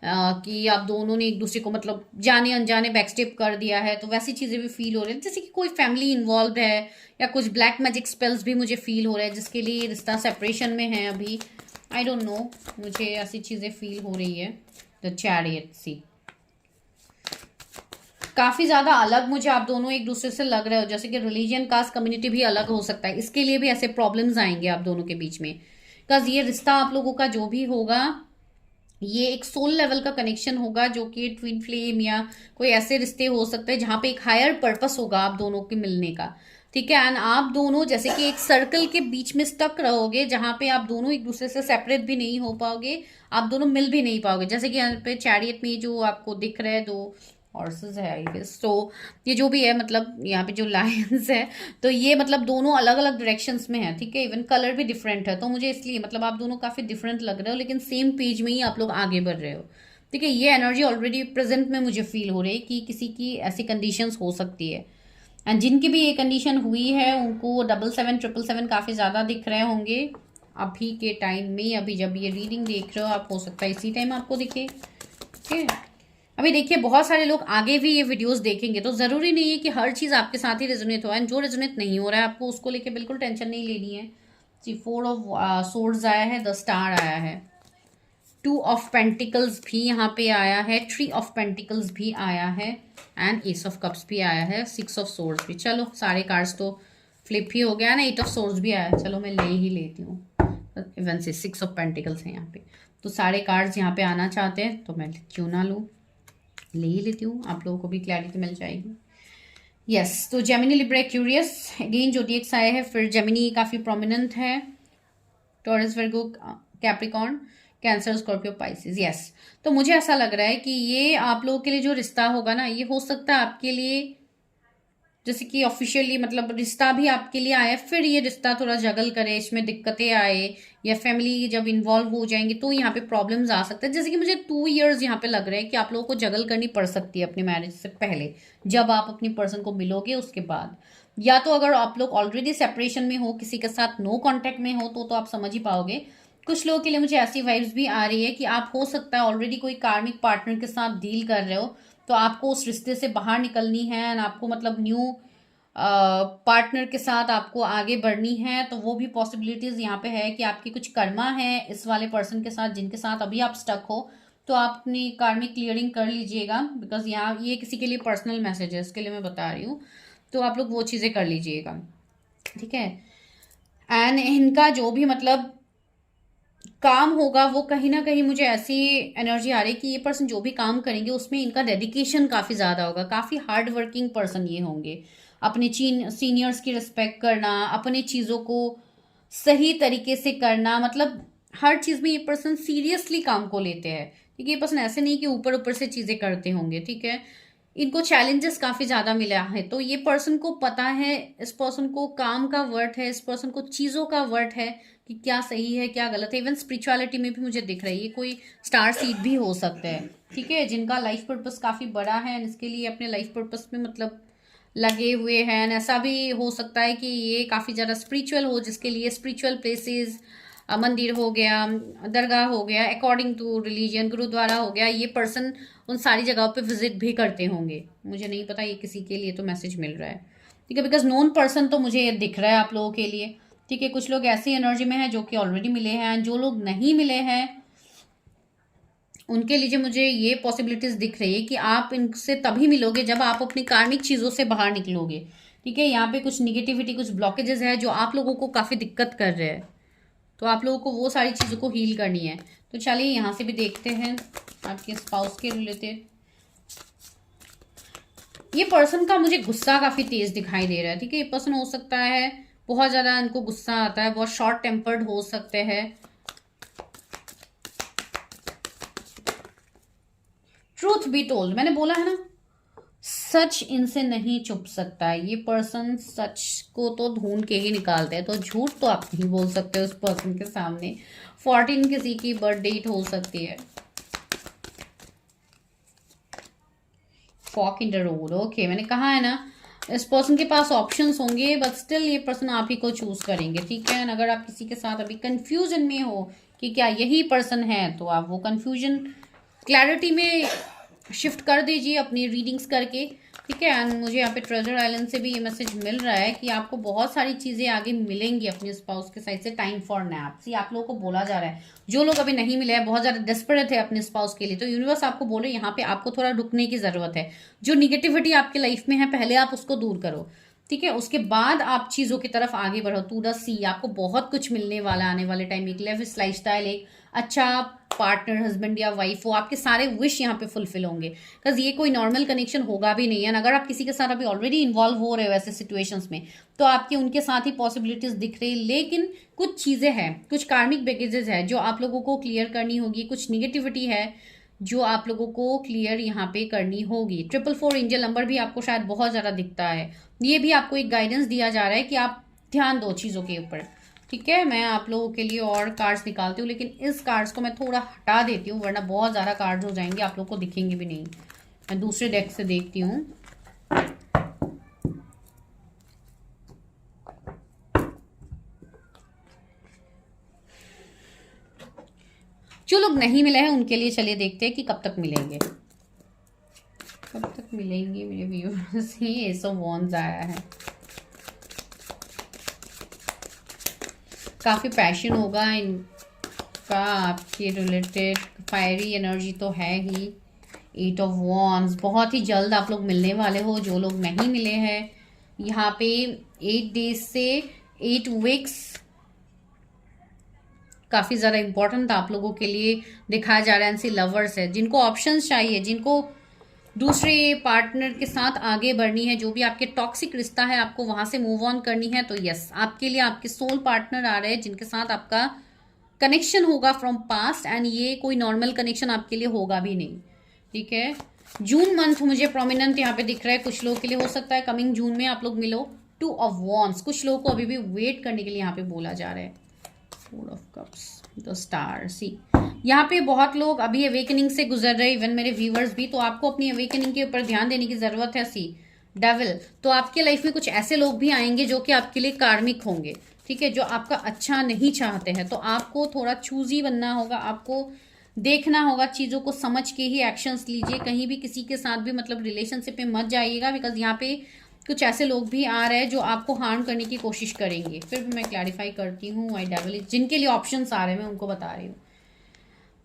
कि आप दोनों ने एक दूसरे को मतलब जाने अनजाने बैकस्टेप कर दिया है, तो वैसी चीजें भी फील हो रही है, जैसे कि कोई फैमिली इन्वॉल्व है, या कुछ ब्लैक मैजिक स्पेल्स भी मुझे फील हो रहा है जिसके लिए रिश्ता सेपरेशन में है अभी। आई डोंट नो, मुझे ऐसी चीजें फील हो रही है। द चैरियट, सी काफी ज्यादा अलग मुझे आप दोनों एक दूसरे से लग रहे हो, जैसे कि रिलीजन, कास्ट, कम्युनिटी भी अलग हो सकता है, इसके लिए भी ऐसे प्रॉब्लम्स आएंगे आप दोनों के बीच में, बिकॉज ये रिश्ता आप लोगों का जो भी होगा ये एक सोल लेवल का कनेक्शन होगा, जो कि ट्विन फ्लेम या कोई ऐसे रिश्ते हो सकते हैं जहां पे एक हायर पर्पस होगा आप दोनों के मिलने का। ठीक है, एंड आप दोनों जैसे कि एक सर्कल के बीच में स्टक रहोगे, जहां पे आप दोनों एक दूसरे से सेपरेट भी नहीं हो पाओगे, आप दोनों मिल भी नहीं पाओगे। जैसे कि यहाँ पे चैरियट में जो आपको दिख रहा है, दो हॉर्सेस है आई गेस, तो ये जो भी है मतलब यहाँ पे जो लायंस है, तो ये मतलब दोनों अलग अलग डायरेक्शंस में है। ठीक है, इवन कलर भी डिफरेंट है, तो मुझे इसलिए मतलब आप दोनों काफी डिफरेंट लग रहे हो, लेकिन सेम पेज में ही आप लोग आगे बढ़ रहे हो। ठीक है, ये एनर्जी ऑलरेडी प्रेजेंट में मुझे फील हो रही है कि किसी की ऐसी कंडीशंस हो सकती है, एंड जिनकी भी ये कंडीशन हुई है उनको 777 काफी ज्यादा दिख रहे होंगे अभी के टाइम में। अभी जब ये रीडिंग देख रहे हो आप, हो सकता है इसी टाइम आपको दिखे। ठीक है, अभी देखिए बहुत सारे लोग आगे भी ये वीडियोस देखेंगे, तो जरूरी नहीं है कि हर चीज आपके साथ ही रेजोनेट हो, एंड जो रेजोनेट नहीं हो रहा है आपको उसको लेके बिल्कुल टेंशन नहीं लेनी है। जी, 4 ऑफ सोर्ड्स आया है, द स्टार आया है, 2 ऑफ पेंटिकल्स भी यहाँ पे आया है, 3 ऑफ पेंटिकल्स भी आया है, एंड एस ऑफ कप्स भी आया है, 6 ऑफ सोर्ड्स भी। चलो सारे कार्ड्स तो फ्लिप ही हो गया ना, 8 ऑफ सोर्ड्स भी आया है, चलो मैं ले ही लेती हूँ। इवन से 6 ऑफ पेंटिकल्स है यहाँ पे, तो सारे कार्ड्स यहाँ पे आना चाहते हैं, तो मैं क्यों ना लूँ, ले ही लेती हूँ, आप लोगों को भी क्लैरिटी मिल जाएगी। यस, तो Gemini, Libra, Aquarius, again zodiacs आए हैं, फिर जेमिनी काफी प्रोमिनेंट है, Taurus, Virgo, Capricorn, Cancer, Scorpio, Pisces. Yes, तो मुझे ऐसा लग रहा है कि ये आप लोगों के लिए जो रिश्ता होगा ना, ये हो सकता है आपके लिए जैसे कि ऑफिशियली मतलब रिश्ता भी आपके लिए आया, फिर ये रिश्ता थोड़ा जगल करे, इसमें दिक्कतें आए, या फैमिली जब इन्वॉल्व हो जाएंगे तो यहाँ पे प्रॉब्लम्स आ सकते हैं। जैसे कि मुझे 2 इयर्स यहाँ पे लग रहे हैं कि आप लोगों को जगल करनी पड़ सकती है अपनी मैरिज से पहले, जब आप अपनी पर्सन को मिलोगे उसके बाद, या तो अगर आप लोग ऑलरेडी सेपरेशन में हो, किसी के साथ नो कॉन्टेक्ट में हो, तो आप समझ ही पाओगे। कुछ लोगों के लिए मुझे ऐसी वाइब्स भी आ रही है कि आप हो सकता है ऑलरेडी कोई कार्मिक पार्टनर के साथ डील कर रहे हो, तो आपको उस रिश्ते से बाहर निकलनी है, एंड आपको मतलब न्यू पार्टनर के साथ आपको आगे बढ़नी है। तो वो भी पॉसिबिलिटीज यहाँ पे है कि आपकी कुछ कर्मा है इस वाले पर्सन के साथ जिनके साथ अभी आप स्टक हो, तो आप अपनी कार्मिक क्लियरिंग कर लीजिएगा, बिकॉज यहाँ ये किसी के लिए पर्सनल मैसेज है, इसके लिए मैं बता रही हूँ, तो आप लोग वो चीज़ें कर लीजिएगा। ठीक है, एंड इनका जो भी मतलब काम होगा वो कहीं ना कहीं मुझे ऐसी एनर्जी आ रही है कि ये पर्सन जो भी काम करेंगे उसमें इनका डेडिकेशन काफी ज्यादा होगा, काफी हार्ड वर्किंग पर्सन ये होंगे, अपने सीनियर्स की रिस्पेक्ट करना, अपनी चीजों को सही तरीके से करना, मतलब हर चीज में ये पर्सन सीरियसली काम को लेते हैं। ठीक है, ये पर्सन ऐसे नहीं कि ऊपर ऊपर से चीजें करते होंगे। ठीक है, इनको चैलेंजेस काफी ज्यादा मिला है, तो ये पर्सन को पता है, इस पर्सन को काम का वर्थ है, इस पर्सन को चीजों का वर्थ है कि क्या सही है क्या गलत है। इवन स्पिरिचुअलिटी में भी मुझे दिख रही है, ये कोई स्टार सीड भी हो सकता है। ठीक है, जिनका लाइफ पर्पस काफी बड़ा है, इसके लिए अपने लाइफ पर्पस में मतलब लगे हुए हैं। ऐसा भी हो सकता है कि ये काफी ज्यादा स्पिरिचुअल हो, जिसके लिए स्पिरिचुअल प्लेसेस, मंदिर हो गया, दरगाह हो गया, अकॉर्डिंग टू रिलीजन गुरुद्वारा हो गया, ये पर्सन उन सारी जगहों पे विजिट भी करते होंगे। मुझे नहीं पता, ये किसी के लिए तो मैसेज मिल रहा है। ठीक है, बिकॉज नॉन पर्सन तो मुझे ये दिख रहा है आप लोगों के लिए। ठीक है, कुछ लोग ऐसी एनर्जी में हैं जो कि ऑलरेडी मिले हैं, जो लोग नहीं मिले हैं उनके लिए मुझे ये पॉसिबिलिटीज दिख रही है कि आप इनसे तभी मिलोगे जब आप अपनी कार्मिक चीजों से बाहर निकलोगे। ठीक है, यहाँ पे कुछ निगेटिविटी, कुछ ब्लॉकेजेस है जो आप लोगों को काफी दिक्कत कर रहे हैं, तो आप लोगों को वो सारी चीजों को हील करनी है। तो चलिए यहाँ से भी देखते हैं आपके स्पाउस के रिलेटेड। ये पर्सन का मुझे गुस्सा काफी तेज दिखाई दे रहा है। ठीक है, ये पर्सन हो सकता है बहुत ज्यादा इनको गुस्सा आता है, बहुत शॉर्ट टेम्पर्ड हो सकते हैं। ट्रूथ बी टोल्ड, मैंने बोला है ना, सच इनसे नहीं छुप सकता है। ये पर्सन सच को तो ढूंढ के ही निकालते हैं, तो झूठ तो आप नहीं बोल सकते उस पर्सन के सामने। 14 किसी की बर्थ डेट हो सकती है। Fork in the road, okay, मैंने कहा है ना इस पर्सन के पास ऑप्शंस होंगे, बट स्टिल ये पर्सन आप ही को चूज करेंगे। ठीक है, अगर आप किसी के साथ अभी कंफ्यूजन में हो कि क्या यही पर्सन है, तो आप वो कंफ्यूजन क्लैरिटी में शिफ्ट कर दीजिए अपनी रीडिंग्स करके। ठीक है, एंड मुझे यहाँ पे ट्रेजर आइलैंड से भी ये मैसेज मिल रहा है कि आपको बहुत सारी चीजें आगे मिलेंगी अपने स्पाउस के साइड से। टाइम फॉर नैप्स, ये आप लोगों को बोला जा रहा है। जो लोग अभी नहीं मिले हैं, बहुत ज्यादा डेस्परेट है अपने स्पाउस के लिए, तो यूनिवर्स आपको बोल रहे हैं यहाँ पे आपको थोड़ा रुकने की जरूरत है। जो निगेटिविटी आपके लाइफ में है पहले आप उसको दूर करो। ठीक है, उसके बाद आप चीजों की तरफ आगे बढ़ो टू द सी। आपको बहुत कुछ मिलने वाला आने वाले टाइम, एक लेविश लाइफस्टाइल, एक अच्छा पार्टनर, हस्बैंड या वाइफ हो, आपके सारे विश यहाँ पे फुलफिल होंगे। बिकॉज ये कोई नॉर्मल कनेक्शन होगा भी नहीं है। अगर आप किसी के साथ अभी ऑलरेडी इन्वॉल्व हो रहे हो ऐसे सिचुएशंस में, तो आपकी उनके साथ ही पॉसिबिलिटीज दिख रही, लेकिन कुछ चीजें हैं, कुछ कार्मिक बैगेजेस है जो आप लोगों को क्लियर करनी होगी, कुछ निगेटिविटी है जो आप लोगों को क्लियर यहाँ पे करनी होगी। 444 एंजल नंबर भी आपको शायद बहुत ज्यादा दिखता है। ये भी आपको एक गाइडेंस दिया जा रहा है कि आप ध्यान दो चीजों के ऊपर। ठीक है, मैं आप लोगों के लिए और कार्ड्स निकालती हूँ, लेकिन इस कार्ड्स को मैं थोड़ा हटा देती हूँ वरना बहुत ज्यादा कार्ड्स हो जाएंगे, आप लोगों को दिखेंगे भी नहीं। मैं दूसरे डेक से देखती हूँ। जो लोग नहीं मिले हैं उनके लिए चलिए देखते हैं कि कब तक मिलेंगे, कब तक मिलेंगे मेरे व्यूअर्स। ये सब वॉन्स आया है, काफी पैशन होगा इनका आपके रिलेटेड, फायरी एनर्जी तो है ही। 8 ऑफ वॉन्स, बहुत ही जल्द आप लोग मिलने वाले हो। जो लोग नहीं मिले हैं यहाँ पे 8 डेज से 8 वीक्स काफी ज्यादा इंपॉर्टेंट आप लोगों के लिए दिखाया जा रहा है। ऐसे लवर्स है जिनको ऑप्शंस चाहिए, जिनको दूसरे पार्टनर के साथ आगे बढ़नी है, जो भी आपके टॉक्सिक रिश्ता है आपको वहां से मूव ऑन करनी है, तो यस, आपके लिए आपके सोल पार्टनर आ रहे हैं जिनके साथ आपका कनेक्शन होगा फ्रॉम पास्ट, एंड ये कोई नॉर्मल कनेक्शन आपके लिए होगा भी नहीं। ठीक है, जून मंथ मुझे प्रोमिनेंट यहाँ पे दिख रहा है, कुछ लोगों के लिए हो सकता है कमिंग जून में आप लोग मिलो। 2 ऑफ वॉन्स, कुछ लोगों को अभी भी वेट करने के लिए यहाँ पे बोला जा रहा है। 4 ऑफ कप्स, द स्टार, सी यहाँ पे बहुत लोग अभी अवेकनिंग से गुजर रहे, इवन मेरे व्यूवर्स भी, तो आपको अपनी अवेकनिंग के ऊपर ध्यान देने की जरूरत है। सी डेविल, तो आपके लाइफ में कुछ ऐसे लोग भी आएंगे जो कि आपके लिए कार्मिक होंगे, ठीक है, जो आपका अच्छा नहीं चाहते हैं। तो आपको थोड़ा चूजी बनना होगा, आपको देखना होगा, चीजों को समझ के ही एक्शंस लीजिए। कहीं भी किसी के साथ भी मतलब रिलेशनशिप में मत जाइएगा, बिकॉज यहाँ पे कुछ ऐसे लोग भी आ रहे हैं जो आपको हार्म करने की कोशिश करेंगे। फिर भी मैं क्लैरिफाई करती हूँ, वाई डेविल, जिनके लिए ऑप्शंस आ रहे हैं मैं उनको बता रही हूँ।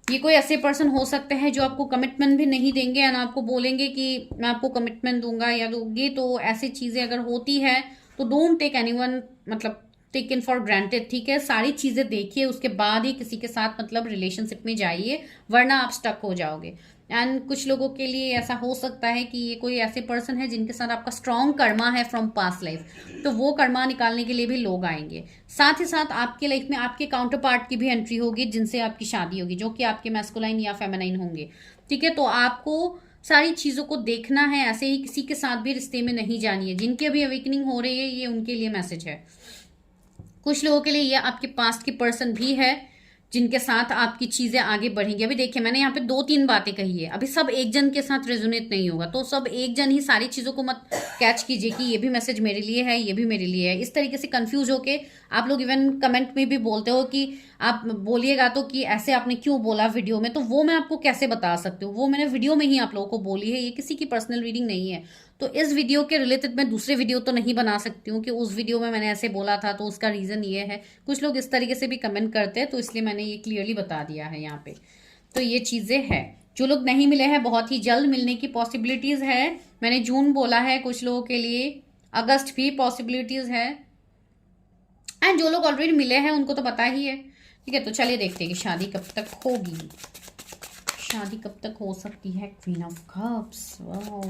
ये कोई ऐसे पर्सन हो सकते हैं जो आपको कमिटमेंट भी नहीं देंगे एंड आपको बोलेंगे कि मैं आपको कमिटमेंट दूंगा या दूंगी। तो ऐसी चीजें अगर होती है तो डोंट टेक एनीवन, मतलब टेक इन फॉर ग्रांटेड। ठीक है, सारी चीजें देखिए, उसके बाद ही किसी के साथ मतलब रिलेशनशिप में जाइए, वरना आप स्टक हो जाओगे। एंड कुछ लोगों के लिए ऐसा हो सकता है कि ये कोई ऐसे पर्सन है जिनके साथ आपका स्ट्रॉन्ग कर्मा है फ्रॉम पास्ट लाइफ, तो वो कर्मा निकालने के लिए भी लोग आएंगे। साथ ही साथ आपके लाइफ में आपके काउंटर पार्ट की भी एंट्री होगी जिनसे आपकी शादी होगी, जो कि आपके मैस्कुलाइन या फेमिनाइन होंगे। ठीक है, तो आपको सारी चीजों को देखना है, ऐसे ही किसी के साथ भी रिश्ते में नहीं जानी है। जिनकी अभी अवेकनिंग हो रही है, ये उनके लिए मैसेज है। कुछ लोगों के लिए ये आपके पास्ट की पर्सन भी है जिनके साथ आपकी चीजें आगे बढ़ेंगी। अभी देखिए, मैंने यहाँ पे 2-3 बातें कही है, अभी सब एक जन के साथ रेजोनेट नहीं होगा, तो सब एक जन ही सारी चीजों को मत कैच कीजिए कि ये भी मैसेज मेरे लिए है, ये भी मेरे लिए है। इस तरीके से कंफ्यूज होके आप लोग इवन कमेंट में भी बोलते हो कि आप बोलिएगा तो कि ऐसे आपने क्यों बोला वीडियो में, तो वो मैं आपको कैसे बता सकती हूँ, वो मैंने वीडियो में ही आप लोगों को बोली है, ये किसी की पर्सनल रीडिंग नहीं है। तो इस वीडियो के रिलेटेड मैं दूसरे वीडियो तो नहीं बना सकती हूँ कि उस वीडियो में मैंने ऐसे बोला था तो उसका रीजन ये है। कुछ लोग इस तरीके से भी कमेंट करते हैं, तो इसलिए मैंने ये क्लियरली बता दिया है यहाँ पे। तो ये चीजें हैं, जो लोग नहीं मिले हैं बहुत ही जल्द मिलने की पॉसिबिलिटीज है। मैंने जून बोला है, कुछ लोगों के लिए अगस्त भी पॉसिबिलिटीज है, एंड जो लोग ऑलरेडी मिले हैं उनको तो पता ही है। ठीक है, तो चलिए देखते हैं कि शादी कब तक होगी, शादी कब तक हो सकती है। Queen of cups, wow,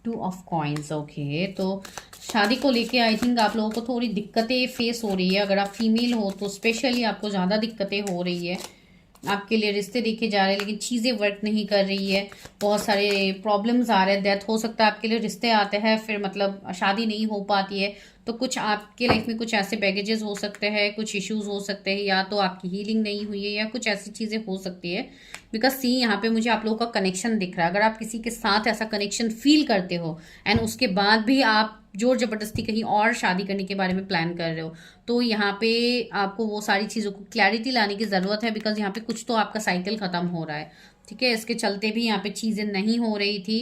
2 of coins, okay. तो शादी को लेके आई थिंक आप लोगों को थोड़ी दिक्कतें फेस हो रही है। अगर आप फीमेल हो तो स्पेशली आपको ज़्यादा दिक्कतें हो रही है। आपके लिए रिश्ते देखे जा रहे हैं लेकिन चीज़ें वर्क नहीं कर रही है, बहुत सारे प्रॉब्लम्स आ रहे हैं। डेथ हो सकता है, आपके लिए रिश्ते आते हैं फिर मतलब शादी नहीं हो पाती है। तो कुछ आपके लाइफ में कुछ ऐसे बैगेजेस हो सकते हैं, कुछ इश्यूज हो सकते हैं, या तो आपकी हीलिंग नहीं हुई है या कुछ ऐसी चीज़ें हो सकती है। बिकॉज सी यहाँ पे मुझे आप लोगों का कनेक्शन दिख रहा है। अगर आप किसी के साथ ऐसा कनेक्शन फील करते हो एंड उसके बाद भी आप जोर जबरदस्ती कहीं और शादी करने के बारे में प्लान कर रहे हो, तो यहाँ पे आपको वो सारी चीज़ों को क्लैरिटी लाने की ज़रूरत है। बिकॉज यहाँ पे कुछ तो आपका साइकिल ख़त्म हो रहा है। ठीक है, इसके चलते भी यहाँ पे चीज़ें नहीं हो रही थी।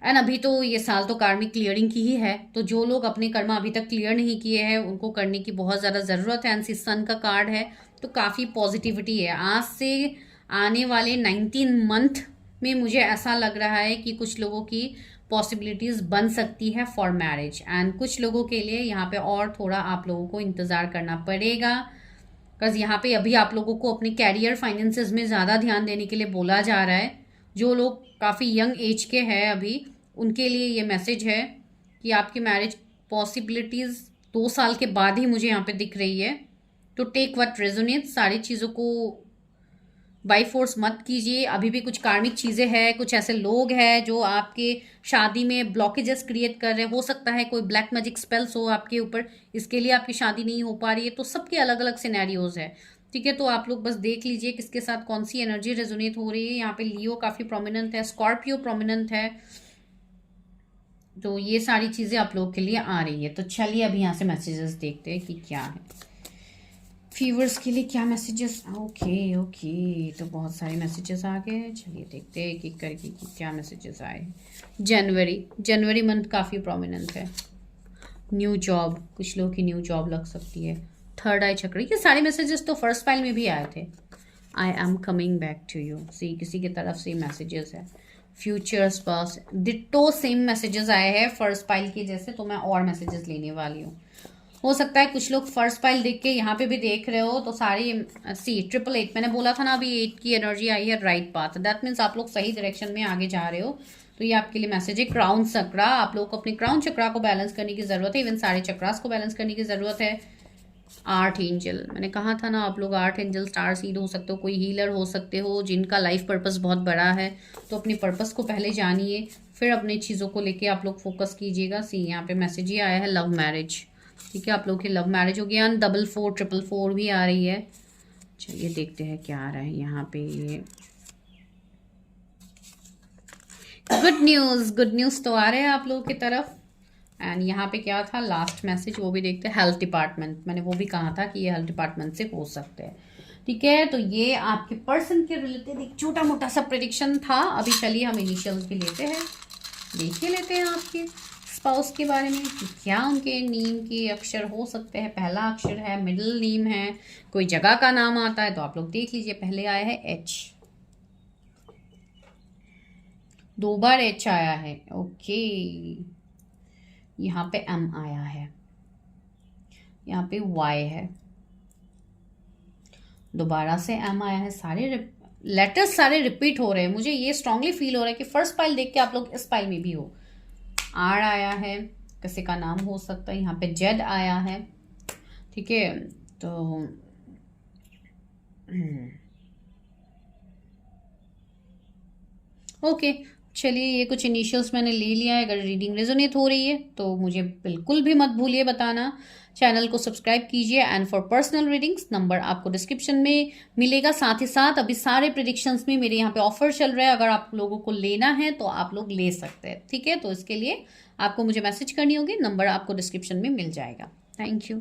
एंड अभी तो ये साल तो कार्मिक क्लियरिंग की ही है, तो जो लोग अपने कर्मा अभी तक क्लियर नहीं किए हैं उनको करने की बहुत ज़्यादा ज़रूरत है। एंड सन का कार्ड है तो काफ़ी पॉजिटिविटी है। आज से आने वाले 19 मंथ में मुझे ऐसा लग रहा है कि कुछ लोगों की पॉसिबिलिटीज बन सकती है फॉर मैरिज, एंड कुछ लोगों के लिए यहाँ पे और थोड़ा आप लोगों को इंतजार करना पड़ेगा, बिकॉज यहाँ पे अभी आप लोगों को अपने कैरियर फाइनेंसेस में ज़्यादा ध्यान देने के लिए बोला जा रहा है। जो लोग काफ़ी यंग एज के हैं अभी, उनके लिए ये मैसेज है कि आपकी मैरिज पॉसिबिलिटीज़ 2 साल के बाद ही मुझे यहाँ पे दिख रही है। तो टेक व्हाट रेजोनेट्स, सारी चीज़ों को बाई फोर्स मत कीजिए। अभी भी कुछ कार्मिक चीज़ें हैं, कुछ ऐसे लोग हैं जो आपके शादी में ब्लॉकेजेस क्रिएट कर रहे हैं। हो सकता है कोई ब्लैक मैजिक स्पेल्स हो आपके ऊपर, इसके लिए आपकी शादी नहीं हो पा रही है। तो सबके अलग अलग सिनेरियोज है, ठीक है। तो आप लोग बस देख लीजिए किसके साथ कौन सी एनर्जी रेजोनेट हो रही है। यहाँ पे लियो काफ़ी प्रोमिनेंट है, स्कॉर्पियो प्रोमिनेंट है। तो ये सारी चीज़ें आप लोग के लिए आ रही है। तो चलिए अभी यहाँ से मैसेजेस देखते हैं कि क्या है फीवर्स के लिए, क्या मैसेजेस। ओके तो बहुत सारे मैसेजेस आ गए। चलिए देखते हैं कि करके कि क्या मैसेजेस आए। जनवरी मंथ काफ़ी प्रोमिनेंट है। न्यू जॉब, कुछ लोगों की न्यू जॉब लग सकती है। थर्ड आई चक्र, ये सारे मैसेजेस तो फर्स्ट फाइल में भी आए थे। I am coming back to you, see किसी की तरफ से मैसेजेस है। Futures pass, ditto same messages आए हैं फर्स्ट फाइल के जैसे। तो मैं और मैसेजेस लेने वाली हूँ। हो सकता है कुछ लोग फर्स्ट फाइल देख के यहाँ पे भी देख रहे हो। तो सारी सी 888 मैंने बोला था ना, अभी 8 की एनर्जी आई है, राइट पाथ। दैट मीन्स आप लोग सही डायरेक्शन में आगे जा रहे हो। तो ये आपके लिए मैसेज है। क्राउन चक्रा, आप लोग को अपने क्राउन चक्रा को बैलेंस करने की जरूरत है। इवन सारे चक्रास को बैलेंस करने की जरूरत है। आर्ट एंजल, मैंने कहा था ना, आप लोग आर्ट एंजल, स्टार सीड हो सकते हो, कोई हीलर हो सकते हो जिनका लाइफ पर्पस बहुत बड़ा है। तो अपने पर्पस को पहले जानिए, फिर अपनी चीज़ों को लेके आप लोग फोकस कीजिएगा। सी यहाँ पे मैसेज ही आया है लव मैरिज, ठीक है। आप लोग की लव मैरिज हो गया। 4444 भी आ रही है। चलिए देखते हैं क्या आ रहा है यहाँ पे। ये गुड न्यूज़ तो आ रहे हैं आप लोगों की तरफ। एंड यहाँ पे क्या था लास्ट मैसेज, वो भी देखते हैं। हेल्थ डिपार्टमेंट, मैंने वो भी कहा था कि ये हेल्थ डिपार्टमेंट से हो सकते हैं, ठीक है। तो ये आपके पर्सन के रिलेटेड एक छोटा मोटा सा प्रेडिक्शन था। अभी चलिए हम इनिशियल्स भी लेते हैं, देखिए लेते हैं आपके स्पाउस के बारे में कि क्या उनके नेम के अक्षर हो सकते हैं। पहला अक्षर है, मिडिल नेम है, कोई जगह का नाम आता है तो आप लोग देख लीजिए। पहले आया है एच, 2 बार एच आया है। ओके, यहाँ पे एम आया है, यहाँ पे वाई है, दोबारा से एम आया है। सारे लेटर्स सारे रिपीट हो रहे हैं। मुझे ये स्ट्रांगली फील हो रहा है कि फर्स्ट फाइल देख के आप लोग इस फाइल में भी हो। आर आया है, किसी का नाम हो सकता है। यहाँ पे जेड आया है, ठीक है। तो ओके चलिए, ये कुछ इनिशियल्स मैंने ले लिया है। अगर रीडिंग रेजोनेट हो रही है तो मुझे बिल्कुल भी मत भूलिए बताना। चैनल को सब्सक्राइब कीजिए। And for personal readings number आपको डिस्क्रिप्शन में मिलेगा। साथ ही साथ अभी सारे प्रेडिक्शंस में मेरे यहाँ पे ऑफर चल रहा है। अगर आप लोगों को लेना है तो आप लोग ले सकते हैं, ठीक है। तो इसके लिए आपको मुझे मैसेज करनी होगी, नंबर आपको डिस्क्रिप्शन में मिल जाएगा। Thank you.